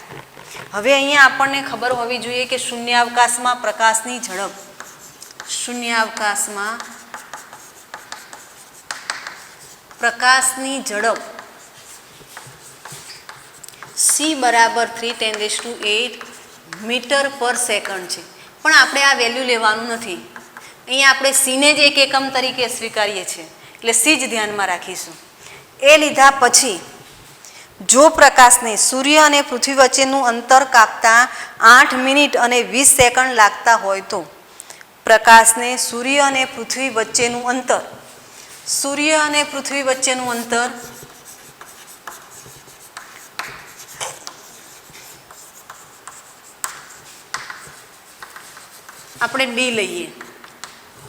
હવે અહીંયા આપણને ખબર હોવી જોઈએ કે શૂન્યાવકાશમાં પ્રકાશની ઝડપ, શૂન્યાવકાશમાં પ્રકાશની ઝડપ c બરાબર 3×10⁸ મીટર પર સેકન્ડ છે. પણ આપણે આ વેલ્યુ લેવાનું નથી. અહીંયા આપણે c ને જ 1 એકમ તરીકે સ્વીકારીએ છીએ, એટલે c જ ધ્યાનમાં રાખીશું. એ લીધા પછી જો પ્રકાશને સૂર્ય અને પૃથ્વી વચ્ચેનું અંતર કાપતા 8 મિનિટ અને 20 સેકન્ડ લાગતા હોય તો પ્રકાશને સૂર્ય અને પૃથ્વી વચ્ચેનું અંતર, સૂર્ય અને પૃથ્વી વચ્ચેનું અંતર આપણે ડી લઈએ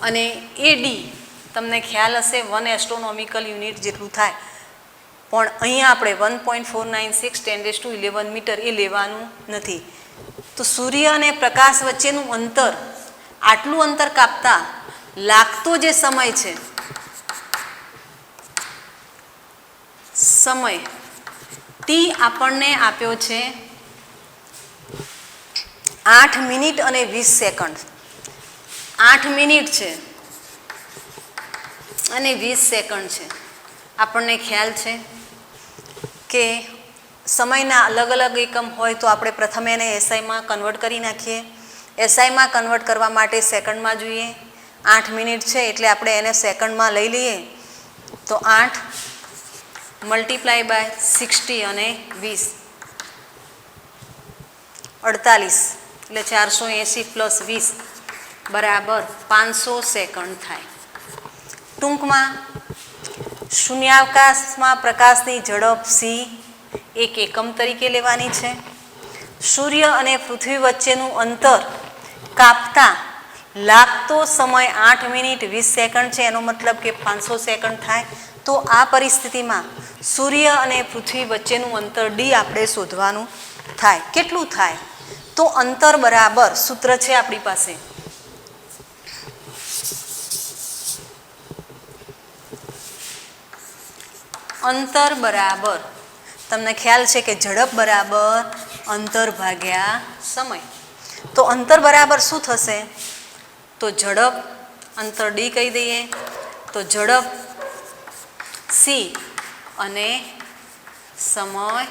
અને એ ડી તમને ખ્યાલ હશે 1 એસ્ટ્રોનોમિકલ યુનિટ જેટલું થાય, પણ અહીંયા આપણે 1.496 10⁻11 મીટર એ લેવાનું નથી. તો સૂર્ય અને પ્રકાશ વચ્ચેનું અંતર, આટલું અંતર કાપતા લાગતો જે સમય છે, સમય ટી આપણને આપ્યો છે 8 મિનિટ અને 20 સેકન્ડ. 8 મિનિટ છે અને 20 સેકન્ડ છે. આપણને ખ્યાલ છે કે સમયના અલગ અલગ એકમ હોય તો આપણે પ્રથમ એને એસઆઈમાં કન્વર્ટ કરી નાખીએ. એસઆઈમાં કન્વર્ટ કરવા માટે સેકન્ડમાં જોઈએ. 8 મિનિટ છે એટલે આપણે એને સેકન્ડમાં લઈ લઈએ તો 8 મલ્ટીપ્લાય બાય 60 અને 20 48 એટલે 480 પ્લસ 20 બરાબર 500 સેકન્ડ થાય. ટૂંકમાં શૂન્યાવકાશમાં પ્રકાશની ઝડપ સી એક એકમ તરીકે લેવાની છે. સૂર્ય અને પૃથ્વી વચ્ચેનું અંતર કાપતા લાગતો સમય 8 મિનિટ 20 સેકન્ડ છે, એનો મતલબ કે 500 સેકન્ડ થાય. તો આ પરિસ્થિતિમાં સૂર્ય અને પૃથ્વી વચ્ચેનું અંતર ડી આપણે શોધવાનું થાય. કેટલું થાય? તો અંતર બરાબર સૂત્ર છે આપણી પાસે, અંતર બરાબર તમને ખ્યાલ છે કે ઝડપ બરાબર અંતર ભાગ્યા સમય. તો અંતર બરાબર શું થશે? તો ઝડપ અંતર ડી કહી દઈએ તો ઝડપ સી અને સમય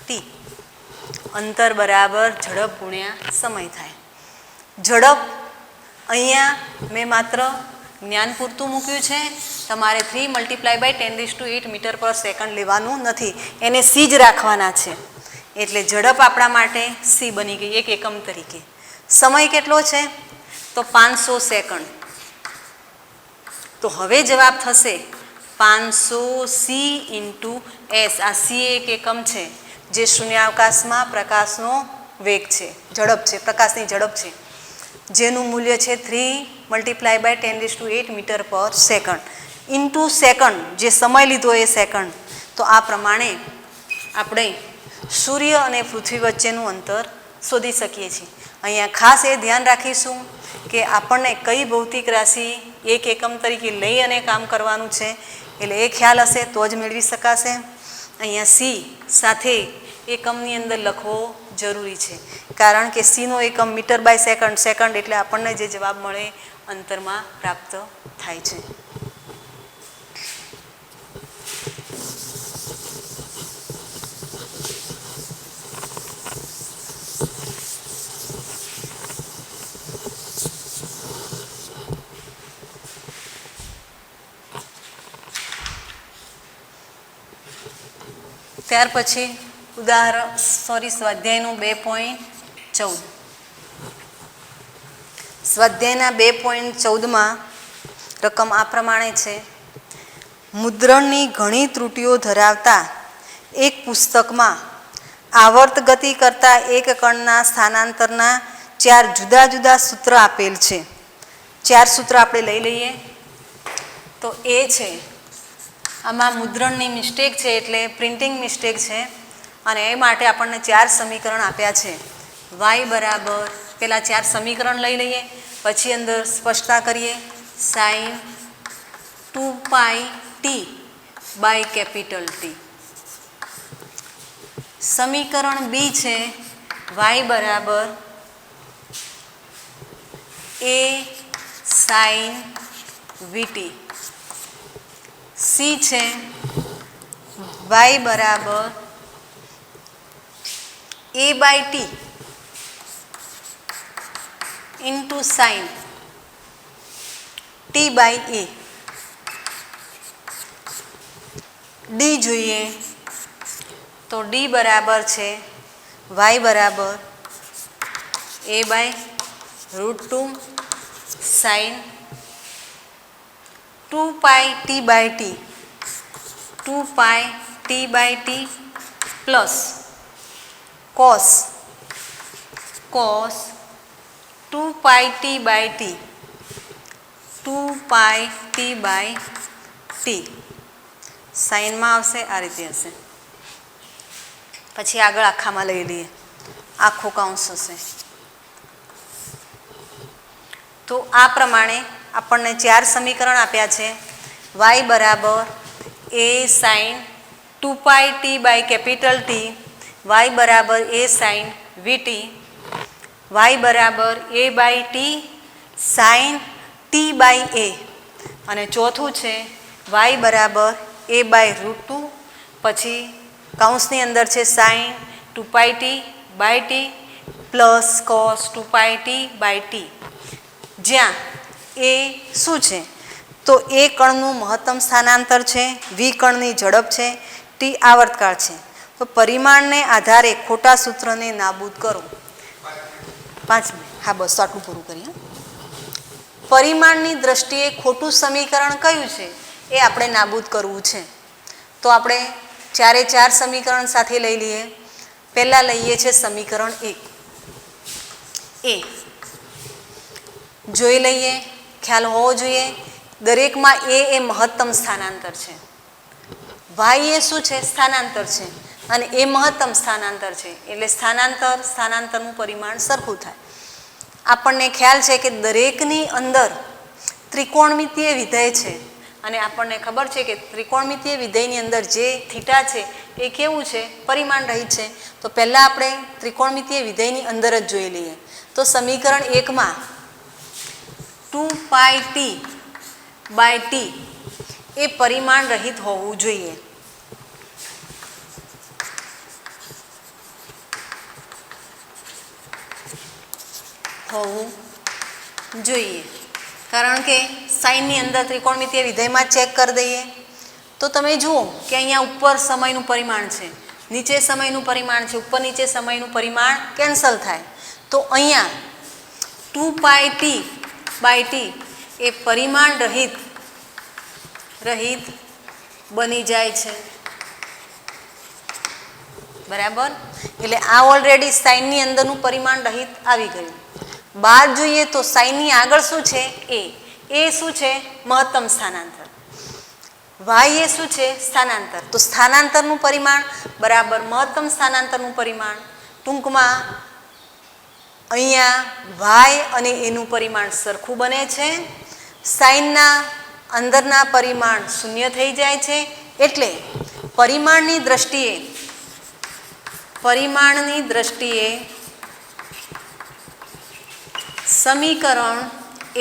ટી. અંતર બરાબર ઝડપ ગુણ્યા સમય થાય. ઝડપ અહીંયા મેં માત્ર જ્ઞાન પૂરતું મૂક્યું છે. તમારે 3 મલ્ટીપ્લાય બાય 10⁸ મીટર પર સેકન્ડ લેવાનું નથી, એને સી જ રાખવાના છે. એટલે ઝડપ આપણા માટે સી બની ગઈ એક એકમ તરીકે. સમય કેટલો છે? તો 500 સેકન્ડ. તો હવે જવાબ થશે 500 સી ઇન્ટુ એસ. આ સી એક એકમ છે જે શૂન્યાવકાશમાં પ્રકાશનો વેગ છે, ઝડપ છે, પ્રકાશની ઝડપ છે, જેનું મૂલ્ય છે 3 મલ્ટીપ્લાય બાય 10⁸ મીટર પર સેકન્ડ ઇન્ટુ સેકન્ડ, જે સમય લીધો એ સેકન્ડ. તો આ પ્રમાણે આપણે સૂર્ય અને પૃથ્વી વચ્ચેનું અંતર શોધી શકીએ છીએ. અહીંયા ખાસ એ ધ્યાન રાખીશું કે આપણને કઈ ભૌતિક રાશિ એક એકમ તરીકે લઈ અને કામ કરવાનું છે, એટલે એ ખ્યાલ હશે તો જ મેળવી શકાશે. અહીંયા સી સાથે એકમની અંદર લખવો જરૂરી છે, કારણ કે સીનો એકમ મીટર બાય સેકન્ડ, સેકન્ડ એટલે આપણને જે જવાબ મળે અંતરમાં પ્રાપ્ત થાય છે. ત્યાર પછી સ્વાધ્યાયનું 2.14. સ્વાધ્યાયના 2.14માં રકમ આ પ્રમાણે છે. મુદ્રણની ઘણી ત્રુટીઓ ધરાવતા એક પુસ્તકમાં આવર્ત ગતિ કરતા એક કણના સ્થાનાંતરના 4 જુદા જુદા સૂત્ર આપેલ છે. 4 સૂત્ર આપણે લઈ લઈએ તો એ છે, આમાં મુદ્રણની મિસ્ટેક છે એટલે પ્રિન્ટિંગ મિસ્ટેક છે, અને એ માટે આપણને 4 સમીકરણ આપ્યા છે. y બરાબર, પહેલાં 4 સમીકરણ લઈ લઈએ પછી અંદર સ્પષ્ટતા કરીએ. Sine 2πt by capital T. સમીકરણ બી છે y બરાબર a સાઇન વીટી. સી છે y બરાબર a by T into sine T by A. D જોઈએ તો ડી બરાબર છે y બરાબર a by √2 sine 2πt by T, 2πt by T plus cos two pi T by T, 2 pi T by T સાઇનમાં આવશે, આ રીતે હશે. પછી આગળ આખામાં લઈ લઈએ, આખું કૌંસ હશે. તો આ પ્રમાણે આપણને 4 સમીકરણ આપ્યા છે. y બરાબર a sine 2 pi T by capital T, y બરાબર a સાઇન વીટી, y બરાબર a by T sine T by A, અને ચોથું છે y બરાબર a બાય √2, પછી કૌંસની અંદર છે sine 2 pi T by T plus cos 2 pi T by T, જ્યાં એ શું છે તો એ કણનું મહત્તમ સ્થાનાંતર છે, વી કણની ઝડપ છે, ટી આવર્તકાળ છે. તો પરિમાણને આધારે ખોટા સૂત્રને નાબૂદ કરો. 5 મિનિટ, હા બસ આટલું પૂરું કરીએ. પરિમાણની દ્રષ્ટિએ ખોટું સમીકરણ કયું છે એ આપણે નાબૂદ કરવું છે. તો આપણે 4 સમીકરણ સાથે લઈ લઈએ. પહેલાં લઈએ છે સમીકરણ 1 એ. જોઈ લઈએ, ખ્યાલ હોવો જોઈએ. દરેકમાં એ મહત્તમ સ્થાનાંતર છે, વાય એ શું છે સ્થાનાંતર છે, અને એ મહત્તમ સ્થાનાંતર છે, એટલે સ્થાનાંતરનું પરિમાણ સરખું થાય. આપણને ખ્યાલ છે કે દરેકની અંદર ત્રિકોણમિતીય વિધેય છે, અને આપણને ખબર છે કે ત્રિકોણમિતીય વિધેયની અંદર જે થીટા છે એ કેવું છે પરિમાણ રહિત છે. તો પહેલાં આપણે ત્રિકોણમિતીય વિધેયની અંદર જ જોઈ લઈએ. તો સમીકરણ 1માં 2 પાઈ ટી બાય ટી એ પરિમાણ રહિત હોવું જોઈએ. કારણ કે સાઇનની અંદર ત્રિકોણમિતીય વિધેયમાં ચેક કરી દઈએ તો તમે જુઓ કે અહીંયા ઉપર સમયનું પરિમાણ છે, નીચે સમયનું પરિમાણ છે, ઉપર નીચે સમયનું પરિમાણ કેન્સલ થાય. તો અહીંયા 2 પાઈ ટી બાય ટી એ પરિમાણ રહિત બની જાય છે. બરાબર, એટલે આ ઓલરેડી સાઇનની અંદરનું પરિમાણ રહિત આવી ગયું. બાદ જોઈએ તો સાઇનની આગળ શું છે એ શું છે મહત્તમ સ્થાનાંતર, વાય એ શું છે સ્થાનાંતર. તો સ્થાનાંતરનું પરિમાણ બરાબર મહત્તમ સ્થાનાંતરનું પરિમાણ. ટૂંકમાં અહીંયા વાય અને એનું પરિમાણ સરખું બને છે, સાઇનના અંદરના પરિમાણ શૂન્ય થઈ જાય છે. એટલે પરિમાણની દ્રષ્ટિએ સમીકરણ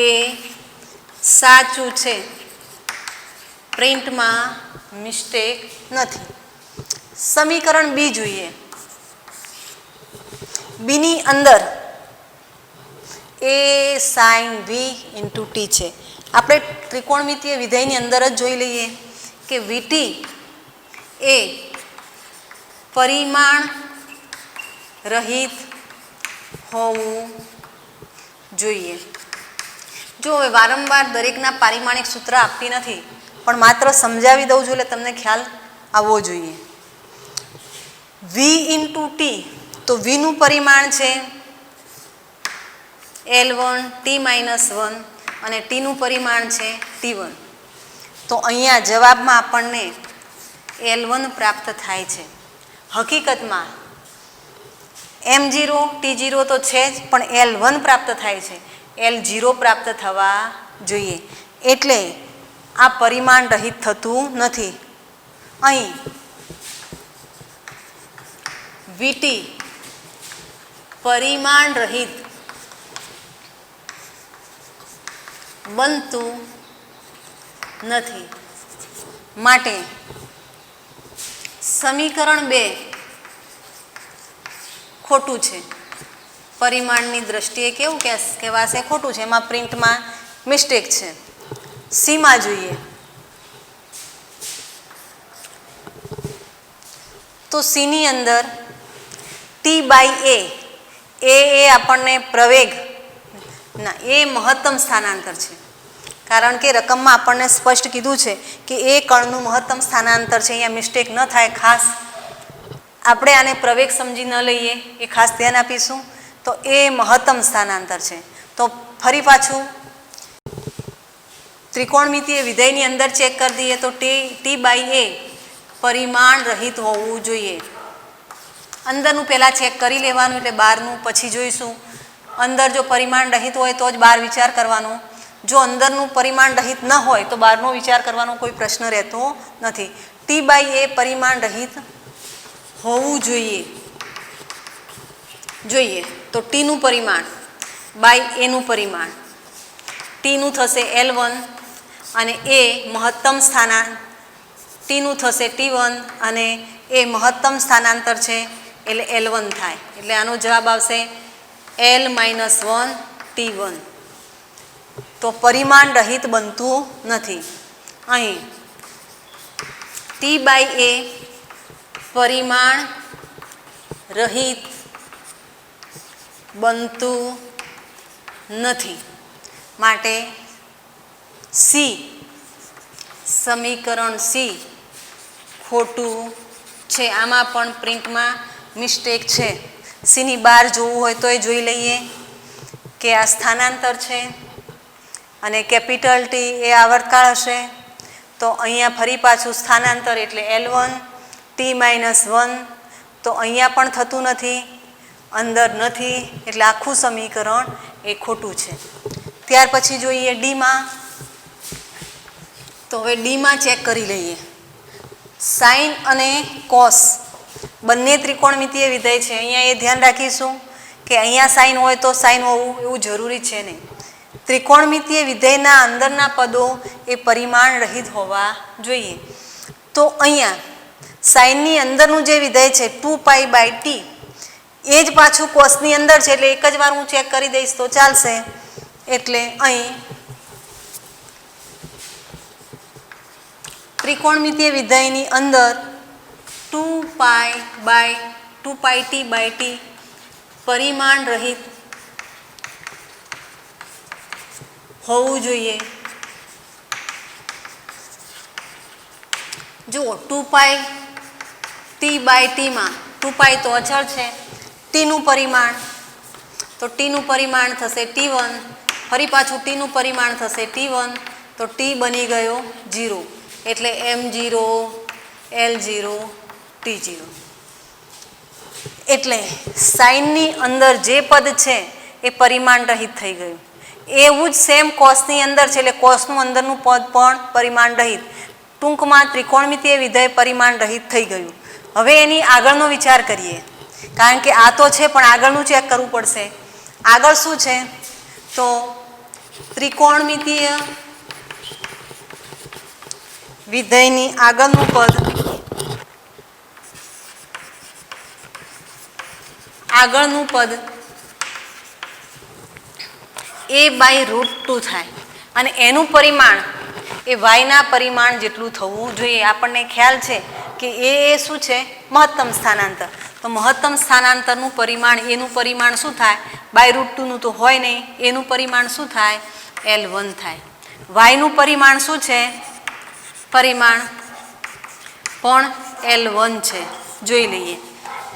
એ સાચું છે, પ્રિન્ટમાં મિસ્ટેક નથી. સમીકરણ બી જોઈએ. બીની અંદર એ સાઇન વી ઇન્ટુ ટી છે. આપણે ત્રિકોણમિતીય વિધેયની અંદર જ જોઈ લઈએ કે વીટી એ પરિમાણ રહિત હોવું જોઈએ. જો હવે વારંવાર દરેકના પારિમાણિક સૂત્ર આપતી નથી, પણ માત્ર સમજાવી દઉં છું એટલે તમને ખ્યાલ આવવો જોઈએ. વી ઇન્ટુ ટી, તો વીનું પરિમાણ છે L1 T-1 અને ટીનું પરિમાણ છે T1. તો અહીંયા જવાબમાં આપણને L1 પ્રાપ્ત થાય છે. હકીકતમાં M0 T0 તો છે જ, પણ L1 પ્રાપ્ત થાય છે, L0 પ્રાપ્ત થવા જોઈએ. એટલે આ પરિમાણ રહિત થતું નથી. અહીં વીટી પરિમાણ રહિત બનતું નથી. માટે સમીકરણ 2 ખોટું છે. પરિમાણની દ્રષ્ટિએ કેવું કહેવાશે? ખોટું છે. એમાં પ્રિન્ટમાં મિસ્ટેક છે. સીમાં જોઈએ તો સીની અંદર ટી બાય એ આપણને પ્રવેગ ના એ મહત્તમ સ્થાનાંતર છે. કારણ કે રકમમાં આપણને સ્પષ્ટ કીધું છે કે એ કણનું મહત્તમ સ્થાનાંતર છે. અહીંયા મિસ્ટેક ન થાય, ખાસ આપણે આને પ્રવેગ સમજી ન લઈએ એ ખાસ ધ્યાન આપીશું. તો એ મહત્તમ સ્થાનાંતર છે. તો ફરી પાછું ત્રિકોણમિતિય વિધેયની અંદર ચેક કરી દઈએ તો t/a પરિમાણ રહિત હોવું જોઈએ. અંદરનું પહેલાં ચેક કરી લેવાનું, એટલે બહારનું પછી જોઈશું. અંદર જો પરિમાણ રહિત હોય તો જ બહાર વિચાર કરવાનો. જો અંદરનું પરિમાણ રહિત ન હોય તો બહારનો વિચાર કરવાનો કોઈ પ્રશ્ન રહેતો નથી. t/a પરિમાણ રહિત હોવું જોઈએ તો ટીનું પરિમાણ બાય એનું પરિમાણ, ટીનું થશે L1 અને એ મહત્તમ સ્થાનાંતર, ટીનું થશે T1 અને એ મહત્તમ સ્થાનાંતર છે એટલે L1 થાય. એટલે આનો જવાબ આવશે L-1 T1. તો પરિમાણ રહિત બનતું નથી. અહીં t/a પરિમાણ રહિત બનતું નથી, માટે સી સમીકરણ સી ખોટું છે. આમાં પણ પ્રિન્ટમાં મિસ્ટેક છે. સીની બહાર જોવું હોય તો એ જોઈ લઈએ કે આ સ્થાનાંતર છે અને કેપિટલ ટી એ આવર્તકાળ હશે. તો અહીંયા ફરી પાછું સ્થાનાંતર એટલે L1 T-1, તો અહીંયા પણ થતું નથી, અંદર નથી, એટલે આખું સમીકરણ એ ખોટું છે. ત્યાર પછી જોઈએ ડીમાં. તો હવે ડીમાં ચેક કરી લઈએ. સાઇન અને કોસ બંને ત્રિકોણમિતિય વિધેય છે. અહીંયા એ ધ્યાન રાખીશું કે અહીંયા સાઇન હોય તો સાઇન હોવું એવું જરૂરી છે નહીં. ત્રિકોણમિતિય વિધેયના અંદરના પદો એ પરિમાણ રહિત હોવા જોઈએ. તો અહીંયા સાઇનની અંદરનું જે વિધેય છે 2π/t એ જ પાછું કોસની અંદર છે, એટલે એક જ વાર હું ચેક કરી દઈશ તો ચાલશે. એટલે અહીં ત્રિકોણમિતિય વિધેયની અંદર 2πt/t પરિમાણ રહિત હોવું જોઈએ. જુઓ 2πt/tમાં 2π તો અચળ છે, ટીનું પરિમાણ તો ટીનું પરિમાણ થશે T1, ફરી પાછું ટીનું પરિમાણ થશે T1, તો ટી બની ગયો 0, એટલે M0 L0 T0. એટલે સાઇનની અંદર જે પદ છે એ પરિમાણ રહિત થઈ ગયું. એવું જ સેમ કોસની અંદર છે, એટલે કોસનું અંદરનું પદ પણ પરિમાણ રહિત. ટૂંકમાં ત્રિકોણમિતિય વિધેય પરિમાણ રહિત થઈ ગયું. હવે એની આગળનો વિચાર કરીએ, કારણ કે આ તો છે પણ આગળનું ચેક કરવું પડશે. આગળ શું છે? તો ત્રિકોણમિતિય વિધેયની આગળનું પદ a/√2 થાય અને એનું પરિમાણ એ વાયના પરિમાણ જેટલું થવું જોઈએ. આપણને ખ્યાલ છે કે એ શું છે? મહત્તમ સ્થાનાંતર. તો મહત્તમ સ્થાનાંતરનું પરિમાણ એનું પરિમાણ શું થાય? √2નું તો હોય નહીં, એનું પરિમાણ શું થાય? L1 થાય. વાયનું પરિમાણ શું છે? પરિમાણ પણ L1 છે. જોઈ લઈએ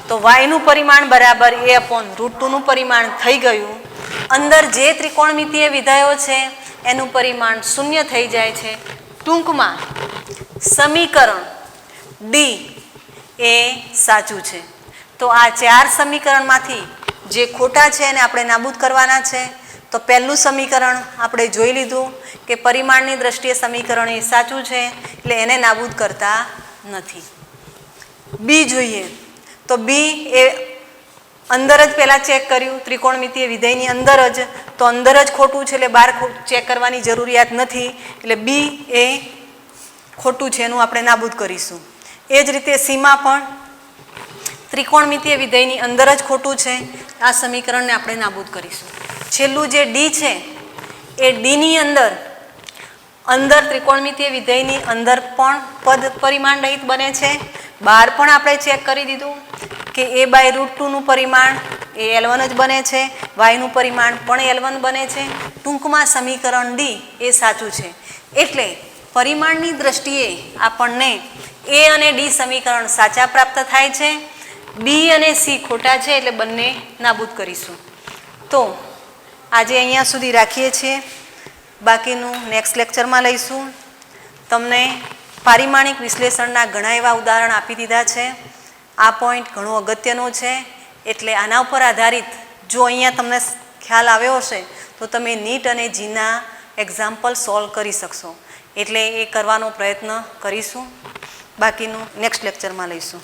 તો વાયનું પરિમાણ બરાબર a/√2નું પરિમાણ થઈ ગયું. અંદર જે ત્રિકોણમિતિય વિધેયો છે એનું પરિમાણ 0 થઈ જાય છે. ટૂંકમાં સમીકરણ ડી એ સાચું છે. તો આ 4 સમીકરણમાંથી જે ખોટા છે એને આપણે નાબૂદ કરવાના છે. તો પહેલું સમીકરણ આપણે જોઈ લીધું કે પરિમાણની દ્રષ્ટિએ સમીકરણ એ સાચું છે, એટલે એને નાબૂદ કરતા નથી. બી જોઈએ તો બી એ અંદર જ પહેલાં ચેક કર્યું, ત્રિકોણમિતિય વિધેયની અંદર જ, તો અંદર જ ખોટું છે, એટલે બહાર ચેક કરવાની જરૂરિયાત નથી. એટલે બી એ ખોટું છે, એનું આપણે નાબૂદ કરીશું. એ જ રીતે સીમાં પણ ત્રિકોણમિતિય વિધેયની અંદર જ ખોટું છે, આ સમીકરણને આપણે નાબૂદ કરીશું. છેલ્લું જે ડી છે એ ડીની અંદર ત્રિકોણમિતિય વિધેયની અંદર પણ પદ પરિમાણ રહિત બને છે. બહાર પણ આપણે ચેક કરી દીધું કે a/√2નું પરિમાણ એ L1 જ બને છે, વાયનું પરિમાણ પણ L1 બને છે. ટૂંકમાં સમીકરણ ડી એ સાચું છે. એટલે પરિમાણની દ્રષ્ટિએ આપણને એ અને ડી સમીકરણ સાચા પ્રાપ્ત થાય છે. બી અને સી ખોટા છે, એટલે બંને નાબૂદ કરીશું. તો આજે અહીંયા સુધી રાખીએ છીએ. બાકીનું નેક્સ્ટ લેક્ચરમાં લઈશું. તમને પારિમાણિક વિશ્લેષણના ઘણા એવા ઉદાહરણ આપી દીધા છે. આ પોઈન્ટ ઘણો અગત્યનો છે, એટલે આના ઉપર આધારિત જો અહીંયા તમને ખ્યાલ આવ્યો હશે તો તમે નીટ અને જીના એક્ઝામ્પલ સોલ્વ કરી શકશો. એટલે એ કરવાનો પ્રયત્ન કરીશું. બાકીનું નેક્સ્ટ લેક્ચરમાં લઈશું.